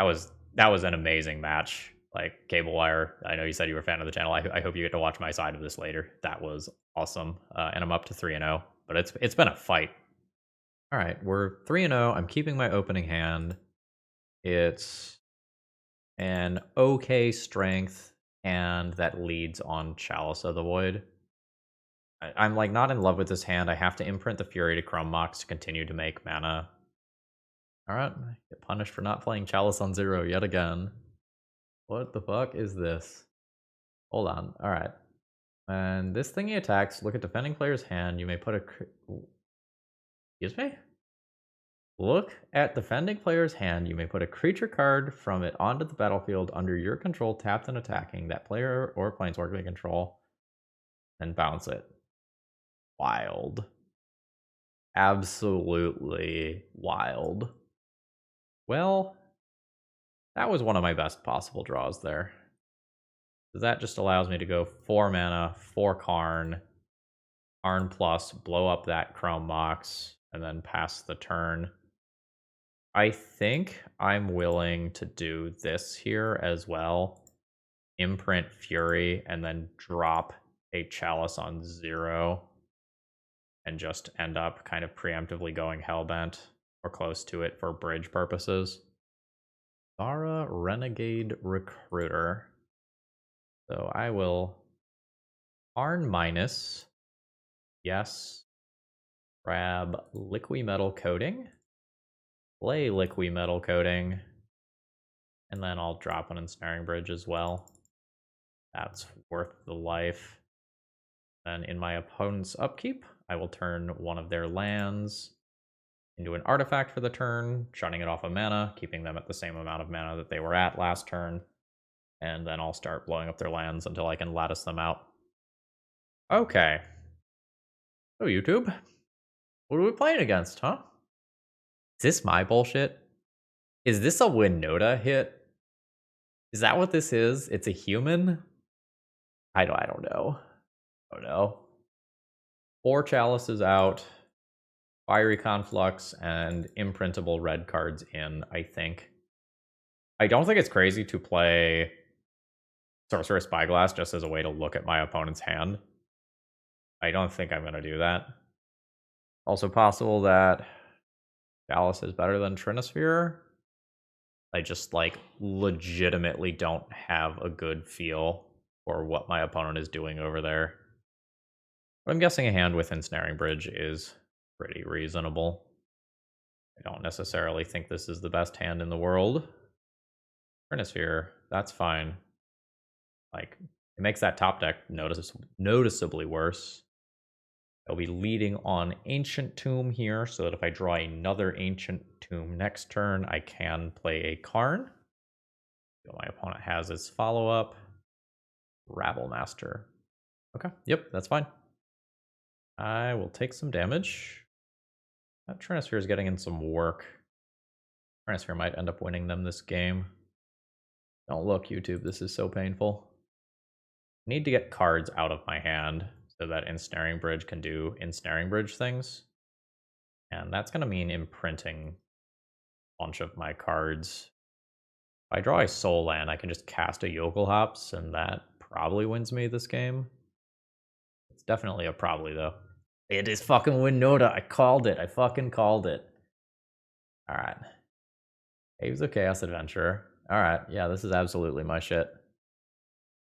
was an amazing match. Like Cable Wire, I know you said you were a fan of the channel. I hope you get to watch my side of this later. That was awesome, and I'm up to 3-0. But it's been a fight. All right, we're 3-0. I'm keeping my opening hand. It's an okay strength, and that leads on Chalice of the Void. I'm like not in love with this hand. I have to imprint the Fury to Chrome Mox to continue to make mana. Alright, get punished for not playing Chalice on 0 yet again. What the fuck is this? Hold on, alright. And this thingy attacks, look at defending player's hand, you may put a... Excuse me? Look at defending player's hand, you may put a creature card from it onto the battlefield under your control, tapped and attacking that player or planeswalker they control, and bounce it. Wild. Absolutely wild. Well, that was one of my best possible draws there. That just allows me to go 4 mana, 4 Karn, Karn plus, blow up that Chrome Mox, and then pass the turn. I think I'm willing to do this here as well. Imprint Fury, and then drop a Chalice on 0. And just end up kind of preemptively going Hellbent, or close to it for bridge purposes. Zara Renegade Recruiter. So I will Karn minus, yes, grab Liquimetal Coating, play Liquimetal Coating, and then I'll drop an Ensnaring Bridge as well. That's worth the life. Then in my opponent's upkeep, I will turn one of their lands into an artifact for the turn, shutting it off of mana, keeping them at the same amount of mana that they were at last turn. And then I'll start blowing up their lands until I can lattice them out. Okay. So YouTube, what are we playing against, huh? Is this my bullshit? Is this a Winota hit? Is that what this is? It's a human? I don't know. I don't know. 4 Chalices out, Fiery Conflux, and imprintable red cards in, I think. I don't think it's crazy to play Sorcerer Spyglass just as a way to look at my opponent's hand. I don't think I'm going to do that. Also possible that Chalice is better than Trinisphere. I just, like, legitimately don't have a good feel for what my opponent is doing over there. But I'm guessing a hand with Ensnaring Bridge is pretty reasonable. I don't necessarily think this is the best hand in the world. Trinisphere, that's fine. Like, it makes that top deck noticeably worse. I'll be leading on Ancient Tomb here, so that if I draw another Ancient Tomb next turn, I can play a Karn. So my opponent has his follow-up. Rabble Master. Okay, yep, that's fine. I will take some damage. That Trinisphere is getting in some work. Trinisphere might end up winning them this game. Don't look, YouTube, this is so painful. I need to get cards out of my hand so that Ensnaring Bridge can do Ensnaring Bridge things. And that's going to mean imprinting a bunch of my cards. If I draw a Soul Land, I can just cast a Jokulhaups, and that probably wins me this game. It's definitely a probably, though. It is fucking Winota. I called it. I fucking called it. Alright. Caves of Chaos Adventure. Alright, yeah, this is absolutely my shit.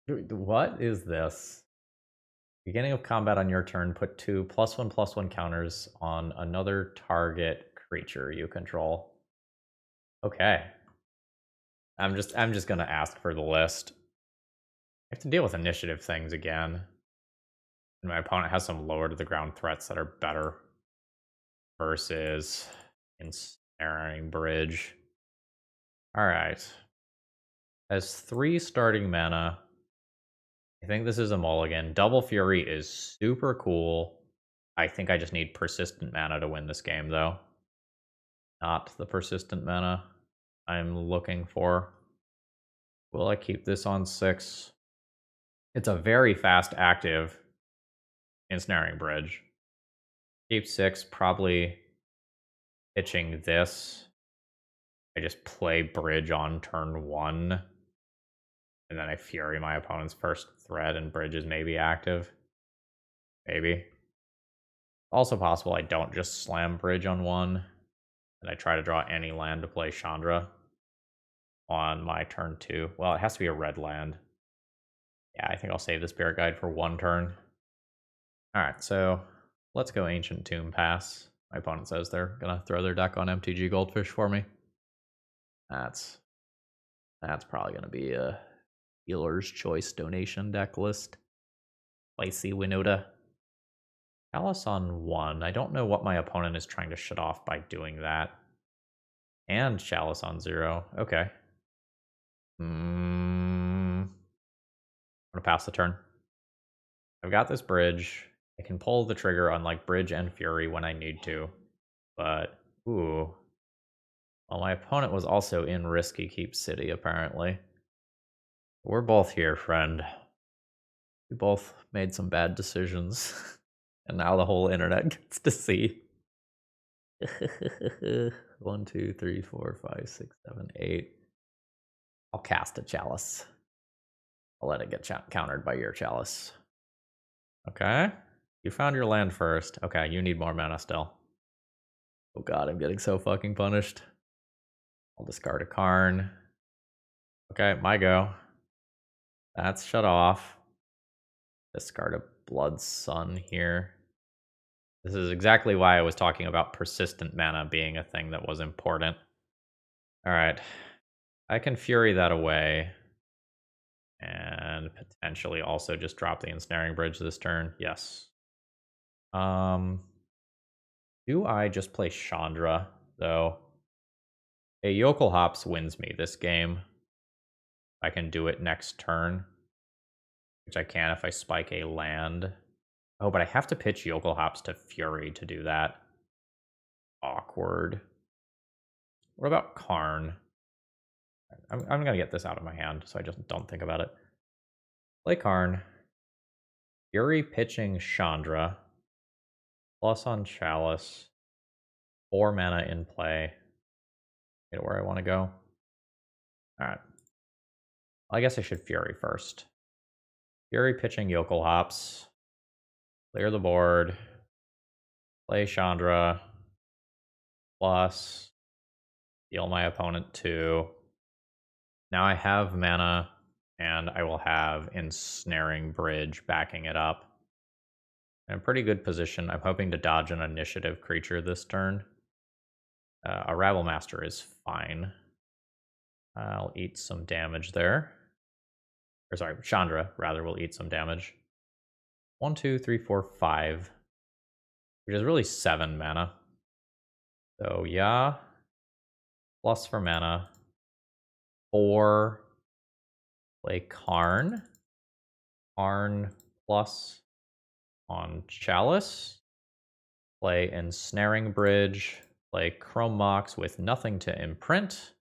What is this? Beginning of combat on your turn, put 2 +1/+1 counters on another target creature you control. Okay. I'm just gonna ask for the list. I have to deal with initiative things again. And my opponent has some lower to the ground threats that are better. Versus Ensnaring Bridge. Alright. Has 3 starting mana. I think this is a mulligan. Double Fury is super cool. I think I just need persistent mana to win this game, though. Not the persistent mana I'm looking for. Will I keep this on 6? It's a very fast active Ensnaring Bridge. Keep 6, probably pitching this. I just play Bridge on turn 1. And then I Fury my opponent's first threat and Bridge is maybe active. Maybe. Also possible I don't just slam Bridge on 1. And I try to draw any land to play Chandra on my turn 2. Well, it has to be a red land. Yeah, I think I'll save the Spirit Guide for 1 turn. Alright, so let's go Ancient Tomb pass. My opponent says they're gonna throw their deck on MTG Goldfish for me. That's probably gonna be a Healer's Choice donation deck list. Spicy Winota. Chalice on 1. I don't know what my opponent is trying to shut off by doing that. And Chalice on 0. Okay. I'm gonna pass the turn. I've got this Bridge. I can pull the trigger on like Bridge and Fury when I need to. But, ooh. Well, my opponent was also in Risky Keep City, apparently. We're both here, friend. We both made some bad decisions. And now the whole internet gets to see. 1, 2, 3, 4, 5, 6, 7, 8. I'll cast a Chalice. I'll let it get countered by your Chalice. Okay. You found your land first. Okay, you need more mana still. Oh god, I'm getting so fucking punished. I'll discard a Karn. Okay, my go. That's shut off. Discard a Blood Sun here. This is exactly why I was talking about persistent mana being a thing that was important. Alright. I can Fury that away. And potentially also just drop the Ensnaring Bridge this turn. Yes. Do I just play Chandra, though? A Jokulhaups wins me this game. I can do it next turn. Which I can if I spike a land. Oh, but I have to pitch Jokulhaups to Fury to do that. Awkward. What about Karn? I'm going to get this out of my hand, so I just don't think about it. Play Karn. Fury pitching Chandra. Plus on Chalice. 4 mana in play. Get where I want to go. Alright. I guess I should Fury first. Fury pitching Jokulhaups. Clear the board. Play Chandra. Plus. Deal my opponent 2. Now I have mana, and I will have Ensnaring Bridge backing it up. In a pretty good position. I'm hoping to dodge an initiative creature this turn. A Rabble Master is fine. I'll eat some damage there. Or sorry, Chandra, rather, will eat some damage. 1, 2, 3, 4, 5. which is really 7 mana. So yeah, plus for mana. 4, play Karn. Karn plus on Chalice. Play Ensnaring Bridge. Play Chrome Mox with nothing to imprint.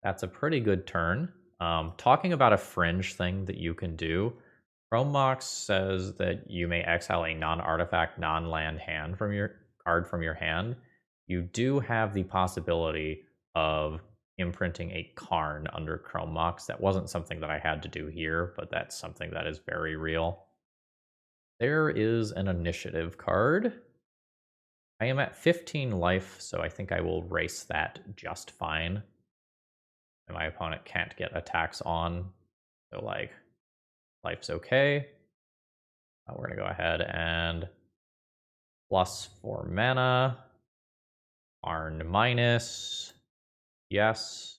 That's a pretty good turn. Talking about a fringe thing that you can do, Chrome Mox says that you may exile a non-artifact, non-land hand from your card from your hand. You do have the possibility of imprinting a Karn under Chrome Mox. That wasn't something that I had to do here, but that's something that is very real. There is an initiative card. I am at 15 life, so I think I will race that just fine. And my opponent can't get attacks on, so like, life's okay. We're gonna go ahead and plus 4 mana. Arn minus. Yes.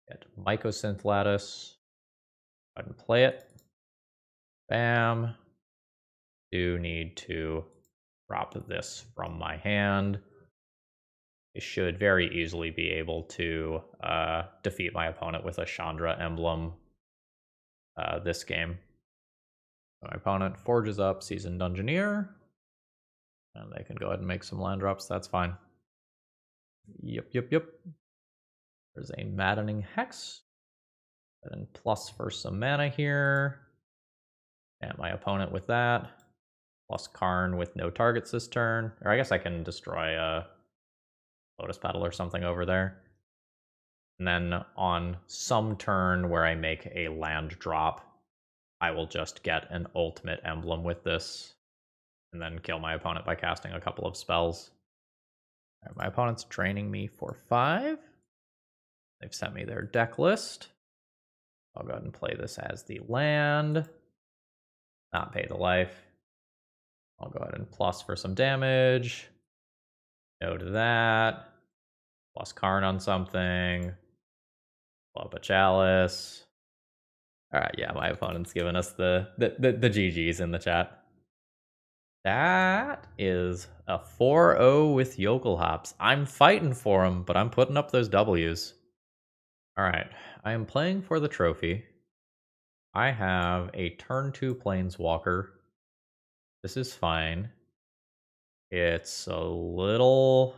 Get Mycosynth Lattice. Go ahead and play it. Bam. Do need to drop this from my hand. I should very easily be able to defeat my opponent with a Chandra emblem this game. So my opponent forges up Seasoned Dungeoneer, and they can go ahead and make some land drops. That's fine. Yep. There's a Maddening Hex. And plus for some mana here. And my opponent with that. Plus Karn with no targets this turn. Or I guess I can destroy a Lotus Petal or something over there. And then on some turn where I make a land drop, I will just get an ultimate emblem with this. And then kill my opponent by casting a couple of spells. All right, my opponent's draining me for 5. They've sent me their deck list. I'll go ahead and play this as the land. Not pay the life. I'll go ahead and plus for some damage. No to that. Plus Karn on something. Blow up a Chalice. Alright, yeah, my opponent's giving us the GGs in the chat. That is a 4-0 with Jokulhaups. I'm fighting for him, but I'm putting up those W's. Alright, I am playing for the trophy. I have a turn 2 Planeswalker. This is fine. It's a little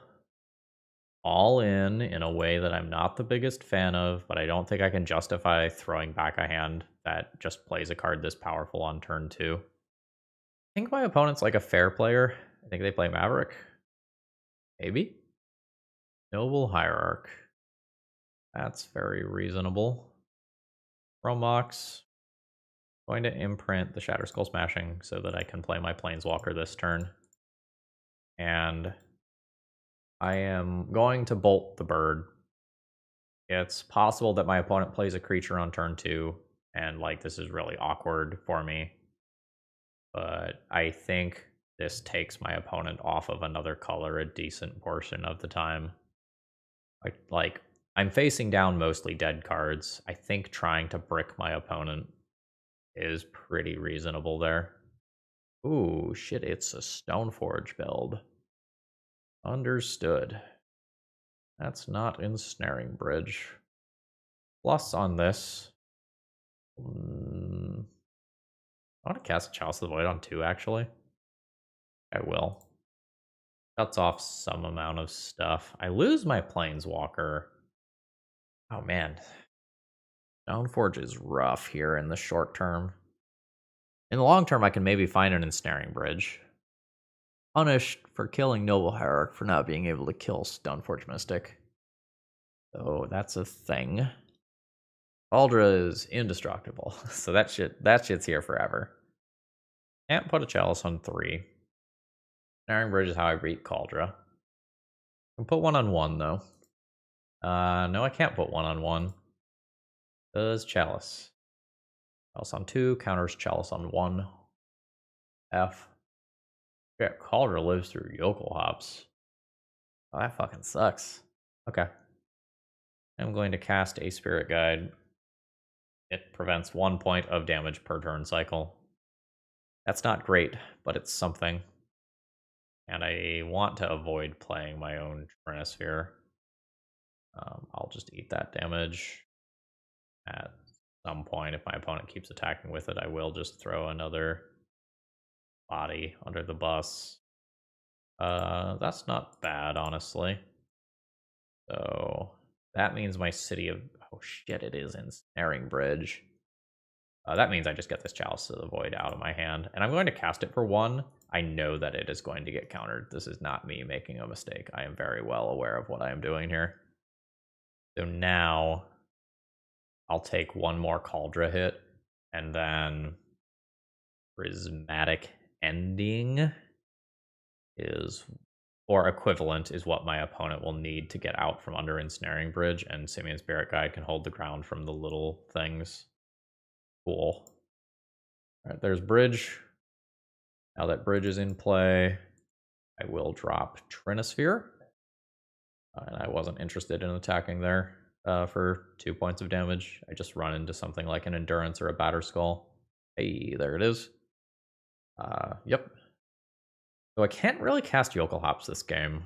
all in a way that I'm not the biggest fan of, but I don't think I can justify throwing back a hand that just plays a card this powerful on turn 2. I think my opponent's like a fair player. I think they play Maverick. Maybe. Noble Hierarch. That's very reasonable. Romox. Going to imprint the Shatter Skull Smashing so that I can play my Planeswalker this turn. And I am going to bolt the bird. It's possible that my opponent plays a creature on turn 2, and like this is really awkward for me. But I think this takes my opponent off of another color a decent portion of the time. Like I'm facing down mostly dead cards. I think trying to brick my opponent is pretty reasonable there. Ooh, shit, it's a Stoneforge build. Understood. That's not Ensnaring Bridge. Plus on this. I want to cast Chalice of the Void on 2, actually. I will. Cuts off some amount of stuff. I lose my Planeswalker. Oh, man. Stoneforge is rough here in the short term. In the long term, I can maybe find an Ensnaring Bridge. Punished for killing Noble Hierarch for not being able to kill Stoneforge Mystic. So that's a thing. Aldra is indestructible, so that shit's here forever. Can't put a Chalice on 3. Ensnaring Bridge is how I beat Caldra. I can put 1 on 1 though. No, I can't put 1 on 1. Does Chalice. Chalice on 2, counters Chalice on 1. F. Yeah, Caldra lives through Jokulhaups. Oh, that fucking sucks. Okay. I'm going to cast a Spirit Guide. It prevents 1 point of damage per turn cycle. That's not great, but it's something. And I want to avoid playing my own Trinisphere. I'll just eat that damage. At some point, if my opponent keeps attacking with it, I will just throw another body under the bus. That's not bad, honestly. So that means my city of... Oh shit, it is Ensnaring Bridge. That means I just get this Chalice of the Void out of my hand. And I'm going to cast it for 1. I know that it is going to get countered. This is not me making a mistake. I am very well aware of what I am doing here. So now I'll take 1 more Caldra hit, and then Prismatic Ending is, or equivalent, is what my opponent will need to get out from under Ensnaring Bridge, and Simian Spirit Guide can hold the ground from the little things. Cool. All right, there's Bridge. Now that Bridge is in play, I will drop Trinisphere. And I wasn't interested in attacking there for 2 points of damage. I just run into something like an Endurance or a Batterskull. Hey, there it is. Yep. So I can't really cast Jokulhaups this game.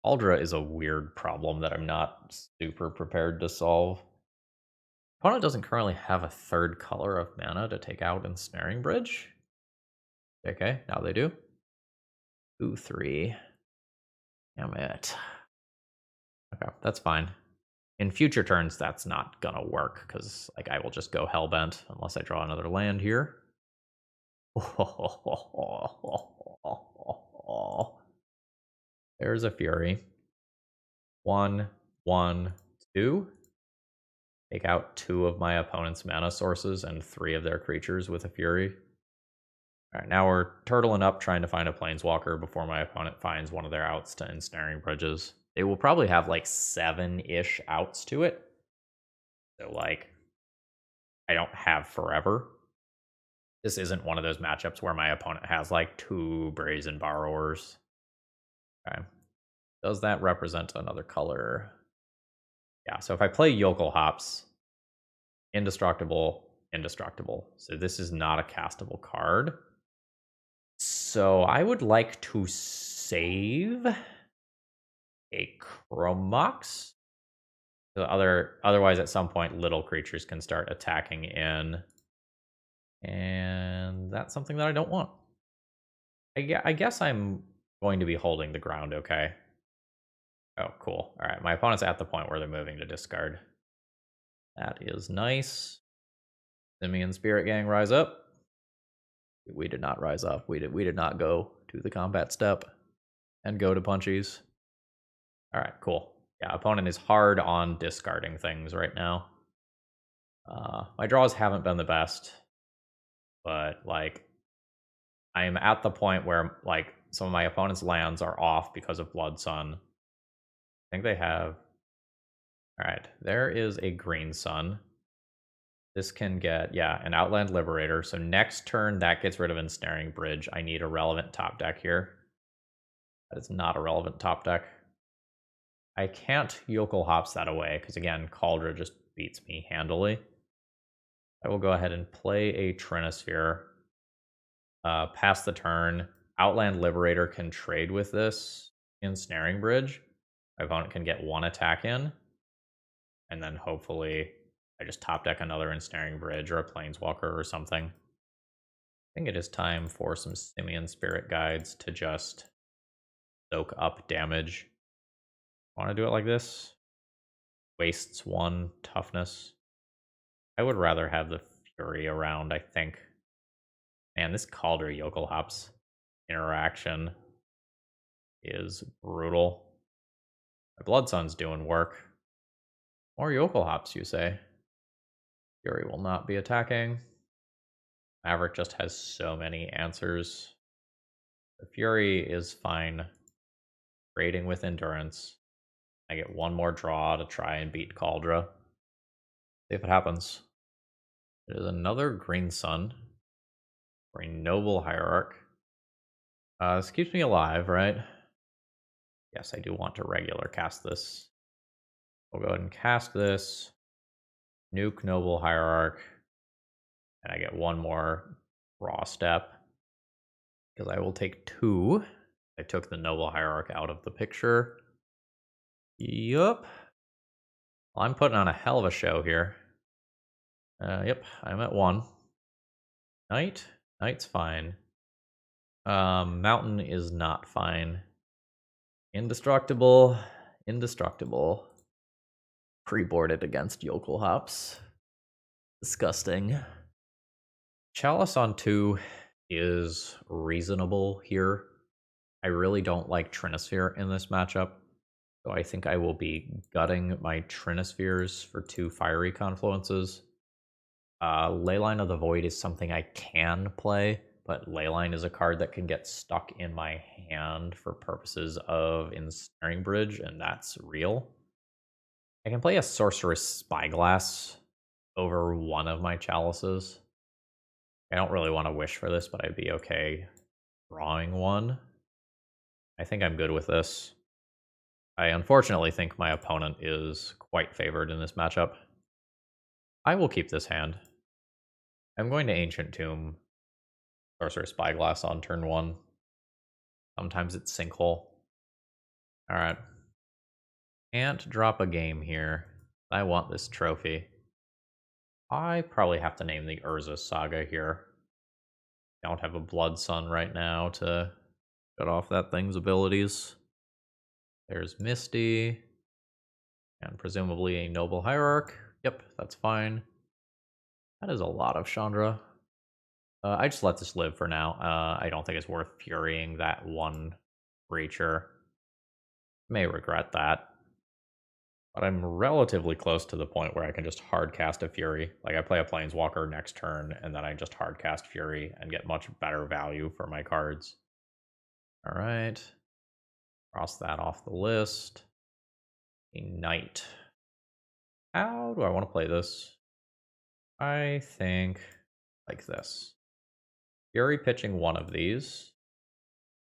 Aldra is a weird problem that I'm not super prepared to solve. Opponent doesn't currently have a 3rd color of mana to take out Ensnaring Bridge. Okay, now they do. Ooh, 3. Damn it. Okay, that's fine. In future turns, that's not gonna work, because like I will just go Hellbent unless I draw another land here. There's a Fury. 1, 1, 2. Take out 2 of my opponent's mana sources and 3 of their creatures with a Fury. Alright, now we're turtling up trying to find a Planeswalker before my opponent finds one of their outs to Ensnaring Bridges. They will probably have like 7-ish outs to it. So like, I don't have forever. This isn't one of those matchups where my opponent has like 2 Brazen Borrowers. Okay. Does that represent another color? Yeah, so if I play Jokulhaups, indestructible, indestructible. So this is not a castable card. So I would like to save a Chromox. So otherwise, at some point, little creatures can start attacking in. And that's something that I don't want. I guess I'm going to be holding the ground, okay? Oh, cool. All right, my opponent's at the point where they're moving to discard. That is nice. Simian Spirit Gang, rise up. We did not rise up. We did not go to the combat step and go to punchies. All right, cool. Yeah, opponent is hard on discarding things right now. My draws haven't been the best, but like I'm at the point where like some of my opponent's lands are off because of Blood Sun. I think they have... All right, there is a Green Sun. This can get, yeah, an Outland Liberator. So next turn, that gets rid of Ensnaring Bridge. I need a relevant top deck here. That is not a relevant top deck. I can't Jokulhaups that away, because again, Caldra just beats me handily. I will go ahead and play a Trinisphere. Pass the turn. Outland Liberator can trade with this Ensnaring Bridge. My opponent can get 1 attack in. And then hopefully I just top deck another Ensnaring Bridge or a Planeswalker or something. I think it is time for some Simian Spirit Guides to just soak up damage. Want to do it like this? Wastes 1 toughness. I would rather have the Fury around, I think. Man, this Calder Jokulhaups interaction is brutal. My Blood Sun's doing work. More Jokulhaups, you say? Fury will not be attacking. Maverick just has so many answers. The Fury is fine. Trading with Endurance. I get 1 more draw to try and beat Caldra. See if it happens. There's another Green Sun for a Noble Hierarch. This keeps me alive, right? Yes, I do want to regular cast this. We'll go ahead and cast this. Nuke Noble Hierarch. And I get 1 more raw step. Because I will take 2 I took the Noble Hierarch out of the picture. Yup. Well, I'm putting on a hell of a show here. Yep, I'm at 1. Knight? Knight's fine. Mountain is not fine. Indestructible. Indestructible. Pre-boarded against Jokulhaups. Disgusting. Chalice on 2 is reasonable here. I really don't like Trinisphere in this matchup, so I think I will be gutting my Trinispheres for 2 fiery confluences. Leyline of the Void is something I can play, but Leyline is a card that can get stuck in my hand for purposes of Ensnaring Bridge, and that's real. I can play a Sorceress Spyglass over one of my Chalices. I don't really want to wish for this, but I'd be okay drawing one. I think I'm good with this. I unfortunately think my opponent is quite favored in this matchup. I will keep this hand. I'm going to Ancient Tomb Sorcerer Spyglass on turn 1. Sometimes it's Sinkhole. Alright. Can't drop a game here. I want this trophy. I probably have to name the Urza Saga here. Don't have a Blood Sun right now to shut off that thing's abilities. There's Misty. And presumably a Noble Hierarch. Yep, that's fine. That is a lot of Chandra. I just let this live for now. I don't think it's worth furying that one creature. May regret that. But I'm relatively close to the point where I can just hard cast a Fury. Like, I play a Planeswalker next turn, and then I just hard cast Fury and get much better value for my cards. Alright. Cross that off the list. A Knight. How do I want to play this? I think like this. Fury pitching one of these.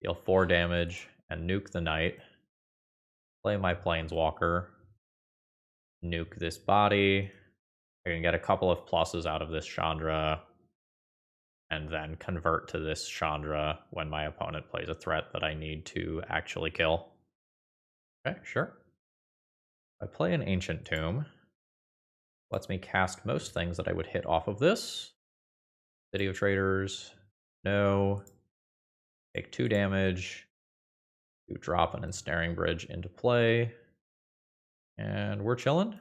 Deal 4 damage and nuke the Knight. Play my Planeswalker. Nuke this body. I can get a couple of pluses out of this Chandra. And then convert to this Chandra when my opponent plays a threat that I need to actually kill. Okay, sure. I play an Ancient Tomb. Lets me cast most things that I would hit off of this. City of Traders. No. Take 2 damage. You drop an Ensnaring Bridge into play. And we're chilling.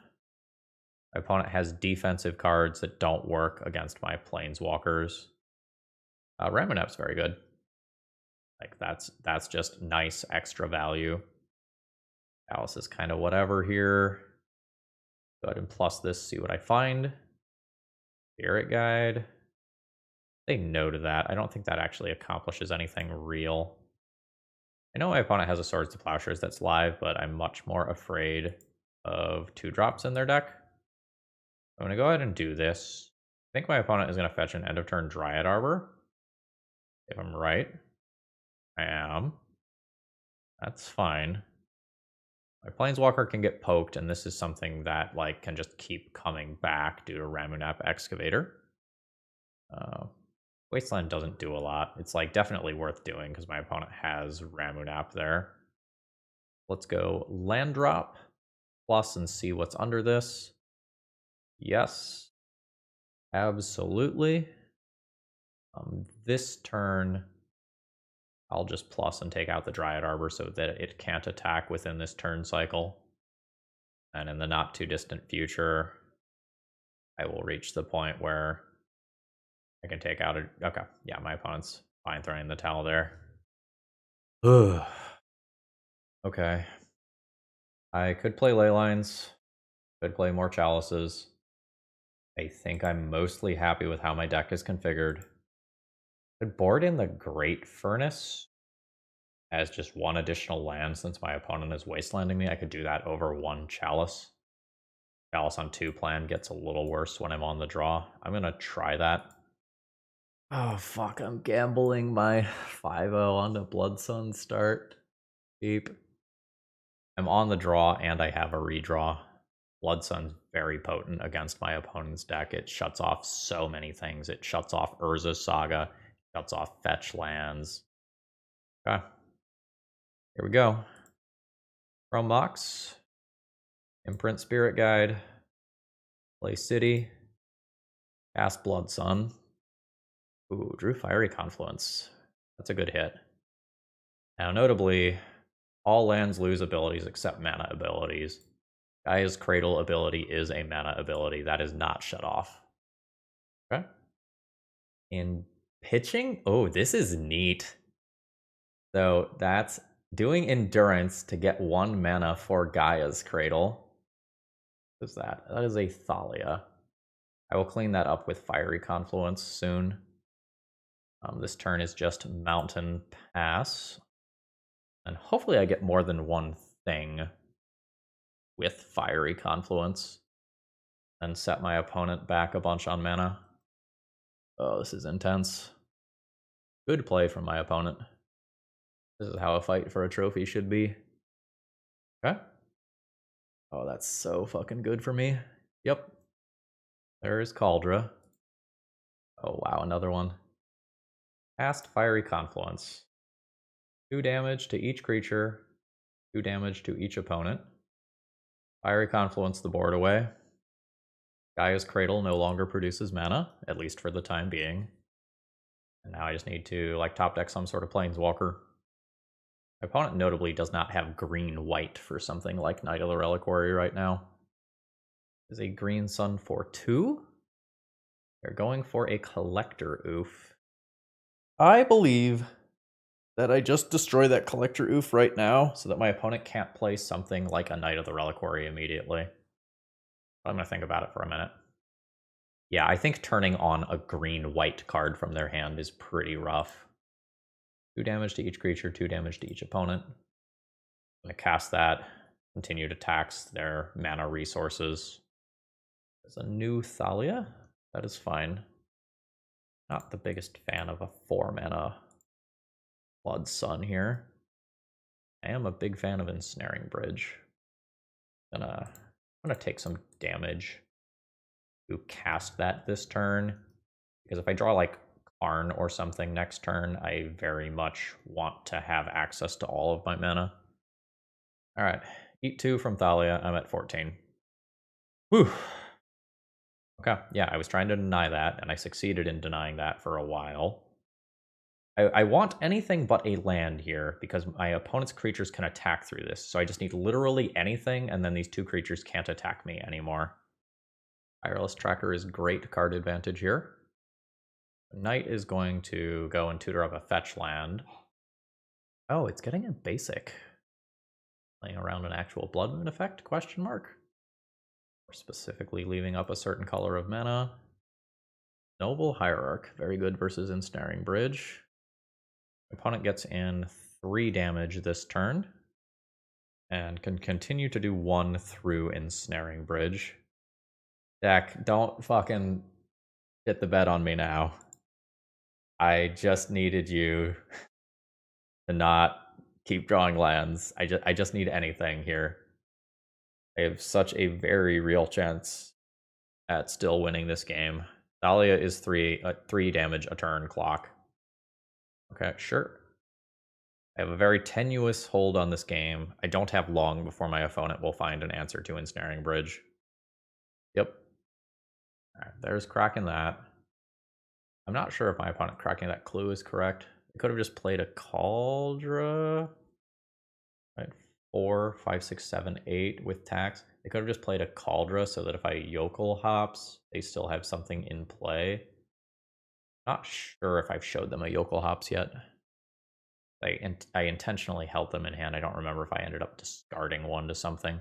My opponent has defensive cards that don't work against my Planeswalkers. Ramunap's very good. Like, that's just nice extra value. Chalice is kind of whatever here. Go ahead and plus this, see what I find. Spirit Guide. Say no to that. I don't think that actually accomplishes anything real. I know my opponent has a Swords to Plowshares that's live, but I'm much more afraid of 2-drops in their deck. I'm going to go ahead and do this. I think my opponent is going to fetch an end of turn Dryad Arbor. If I'm right, I am. That's fine. My Planeswalker can get poked, and this is something that like can just keep coming back due to Ramunap Excavator. Wasteland doesn't do a lot. It's like definitely worth doing because my opponent has Ramunap there. Let's go land drop plus and see what's under this. Yes, absolutely. This turn, I'll just plus and take out the Dryad Arbor so that it can't attack within this turn cycle. And in the not too distant future, I will reach the point where I can take out a... Okay, yeah, my opponent's fine throwing the towel there. Ugh. Okay. I could play Leylines. Could play more Chalices. I think I'm mostly happy with how my deck is configured. Could board in the Great Furnace as just one additional land since my opponent is wastelanding me. I could do that over one Chalice. Chalice on 2 plan gets a little worse when I'm on the draw. I'm going to try that. Oh, fuck. I'm gambling my 5-0 on the Blood Sun start. Beep. I'm on the draw and I have a redraw. Blood Sun's very potent against my opponent's deck. It shuts off so many things. It shuts off Urza Saga. Shuts off fetch lands. Okay. Here we go. From Mox, Imprint Spirit Guide, Play City, Cast Blood Sun. Ooh, drew Fiery Confluence. That's a good hit. Now, notably, all lands lose abilities except mana abilities. Gaia's Cradle ability is a mana ability. That is not shut off. Okay. In pitching, oh, this is neat. So that's doing Endurance to get 1 mana for Gaia's Cradle. What is that? That is a Thalia. I will clean that up with Fiery Confluence soon. This turn is just Mountain Pass. And hopefully I get more than one thing with Fiery Confluence. And set my opponent back a bunch on mana. Oh, this is intense. Good play from my opponent. This is how a fight for a trophy should be. Okay. Oh, that's so fucking good for me. Yep. There is Caldra. Oh, wow, another one. Cast Fiery Confluence. 2 damage to each creature, 2 damage to each opponent. Fiery Confluence the board away. Gaia's Cradle no longer produces mana, at least for the time being. And now I just need to top deck some sort of Planeswalker. My opponent notably does not have green-white for something like Knight of the Reliquary right now. Is a green sun for 2? They're going for a Collector Oof. I believe that I just destroy that Collector Oof right now so that my opponent can't play something like a Knight of the Reliquary immediately. I'm going to think about it for a minute. Yeah, I think turning on a green-white card from their hand is pretty rough. 2 damage to each creature, 2 damage to each opponent. I'm going to cast that, continue to tax their mana resources. There's a new Thalia. That is fine. Not the biggest fan of a 4-mana Blood Sun here. I am a big fan of Ensnaring Bridge. I'm gonna take some damage to cast that this turn, because if I draw like Karn or something next turn, I very much want to have access to all of my mana. All right, eat 2 from Thalia. I'm at 14. Whew. Okay, yeah, I was trying to deny that, and I succeeded in denying that for a while. I want anything but a land here, because my opponent's creatures can attack through this. So I just need literally anything, and then these 2 creatures can't attack me anymore. Tireless Tracker is great card advantage here. Knight is going to go and tutor up a fetch land. Oh, it's getting a basic. Playing around an actual Blood Moon effect, question mark? Or specifically leaving up a certain color of mana. Noble Hierarch, very good versus Ensnaring Bridge. Opponent gets in 3 damage this turn and can continue to do 1 through Ensnaring Bridge. Deck, don't fucking hit the bed on me now. I just needed you to not keep drawing lands. I just need anything here. I have such a very real chance at still winning this game. Thalia is 3 damage a turn clock. Okay, sure. I have a very tenuous hold on this game. I don't have long before my opponent will find an answer to Ensnaring Bridge. Yep. Alright, there's cracking that. I'm not sure if my opponent cracking that clue is correct. They could have just played a Caldra. Right, 4, 5, 6, 7, 8 with tax. They could have just played a Caldra so that if I Jokulhaups, they still have something in play. Not sure if I've showed them a Jokulhaups yet. I intentionally held them in hand. I don't remember if I ended up discarding 1 to something.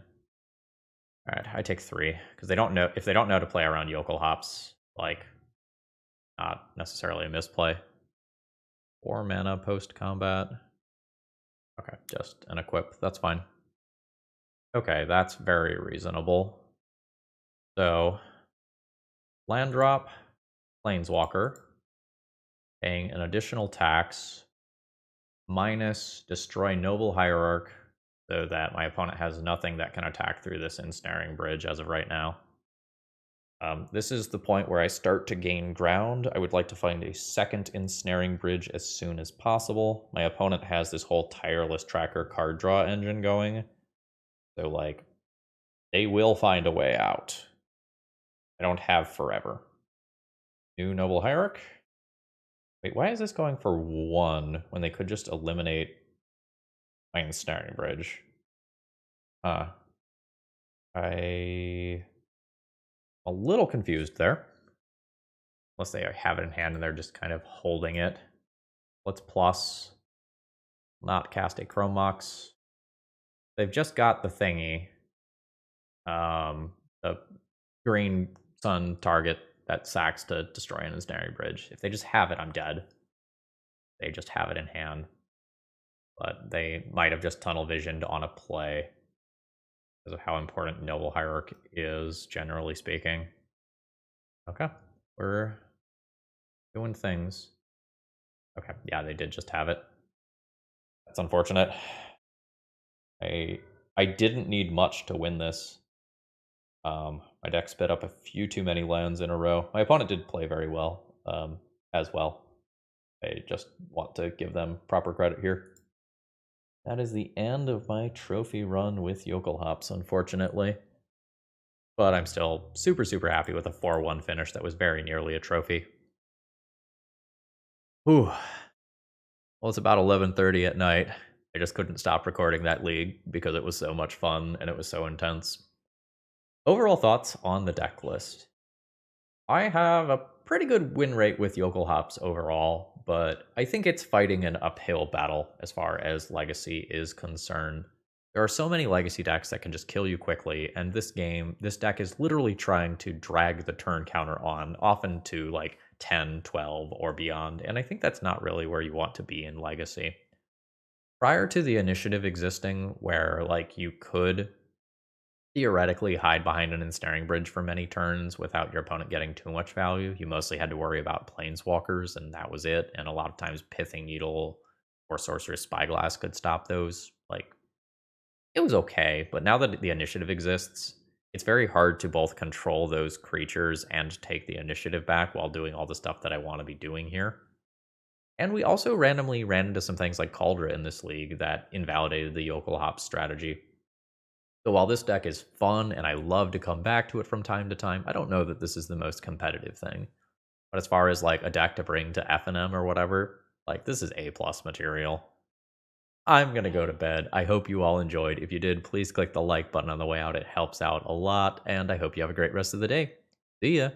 All right, I take 3 because they don't know if they don't know how to play around Jokulhaups, like not necessarily a misplay. 4 mana post combat. Okay, just an equip. That's fine. Okay, that's very reasonable. So, land drop, Planeswalker, paying an additional tax, minus destroy Noble Hierarch, so that my opponent has nothing that can attack through this Ensnaring Bridge as of right now. This is the point where I start to gain ground. I would like to find a second ensnaring bridge as soon as possible. My opponent has this whole tireless tracker card draw engine going. So, like, they will find a way out. I don't have forever. New Noble Hierarch? Wait, why is this going for 1 when they could just eliminate my ensnaring bridge? I'm a little confused there. Unless they have it in hand and they're just kind of holding it. Let's plus. Not cast a Chrome Mox. They've just got the thingy. The green sun target that sacks to destroy an ensnaring bridge. If they just have it, I'm dead. They just have it in hand. But they might have just tunnel visioned on a play because of how important Noble Hierarch is, generally speaking. Okay, we're doing things. Okay, yeah, they did just have it. That's unfortunate. I didn't need much to win this. My deck spit up a few too many lands in a row. My opponent did play very well, as well. I just want to give them proper credit here. That is the end of my trophy run with Jokulhaups, unfortunately. But I'm still super, super happy with a 4-1 finish that was very nearly a trophy. Whew. Well, it's about 11:30 at night. I just couldn't stop recording that league because it was so much fun and it was so intense. Overall thoughts on the deck list. I have a pretty good win rate with Jokulhaups overall, but I think it's fighting an uphill battle as far as Legacy is concerned. There are so many Legacy decks that can just kill you quickly, and this deck is literally trying to drag the turn counter on, often to like 10, 12, or beyond, and I think that's not really where you want to be in Legacy. Prior to the initiative existing, where like you could theoretically hide behind an ensnaring bridge for many turns without your opponent getting too much value. You mostly had to worry about Planeswalkers, and that was it. And a lot of times Pithing Needle or Sorcerer's Spyglass could stop those. Like, it was okay, but now that the initiative exists, it's very hard to both control those creatures and take the initiative back while doing all the stuff that I want to be doing here. And we also randomly ran into some things like Caldra in this league that invalidated the Jokulhaups strategy. So while this deck is fun and I love to come back to it from time to time, I don't know that this is the most competitive thing. But as far as like a deck to bring to F&M or whatever, like this is A+ material. I'm going to go to bed. I hope you all enjoyed. If you did, please click the like button on the way out. It helps out a lot. And I hope you have a great rest of the day. See ya.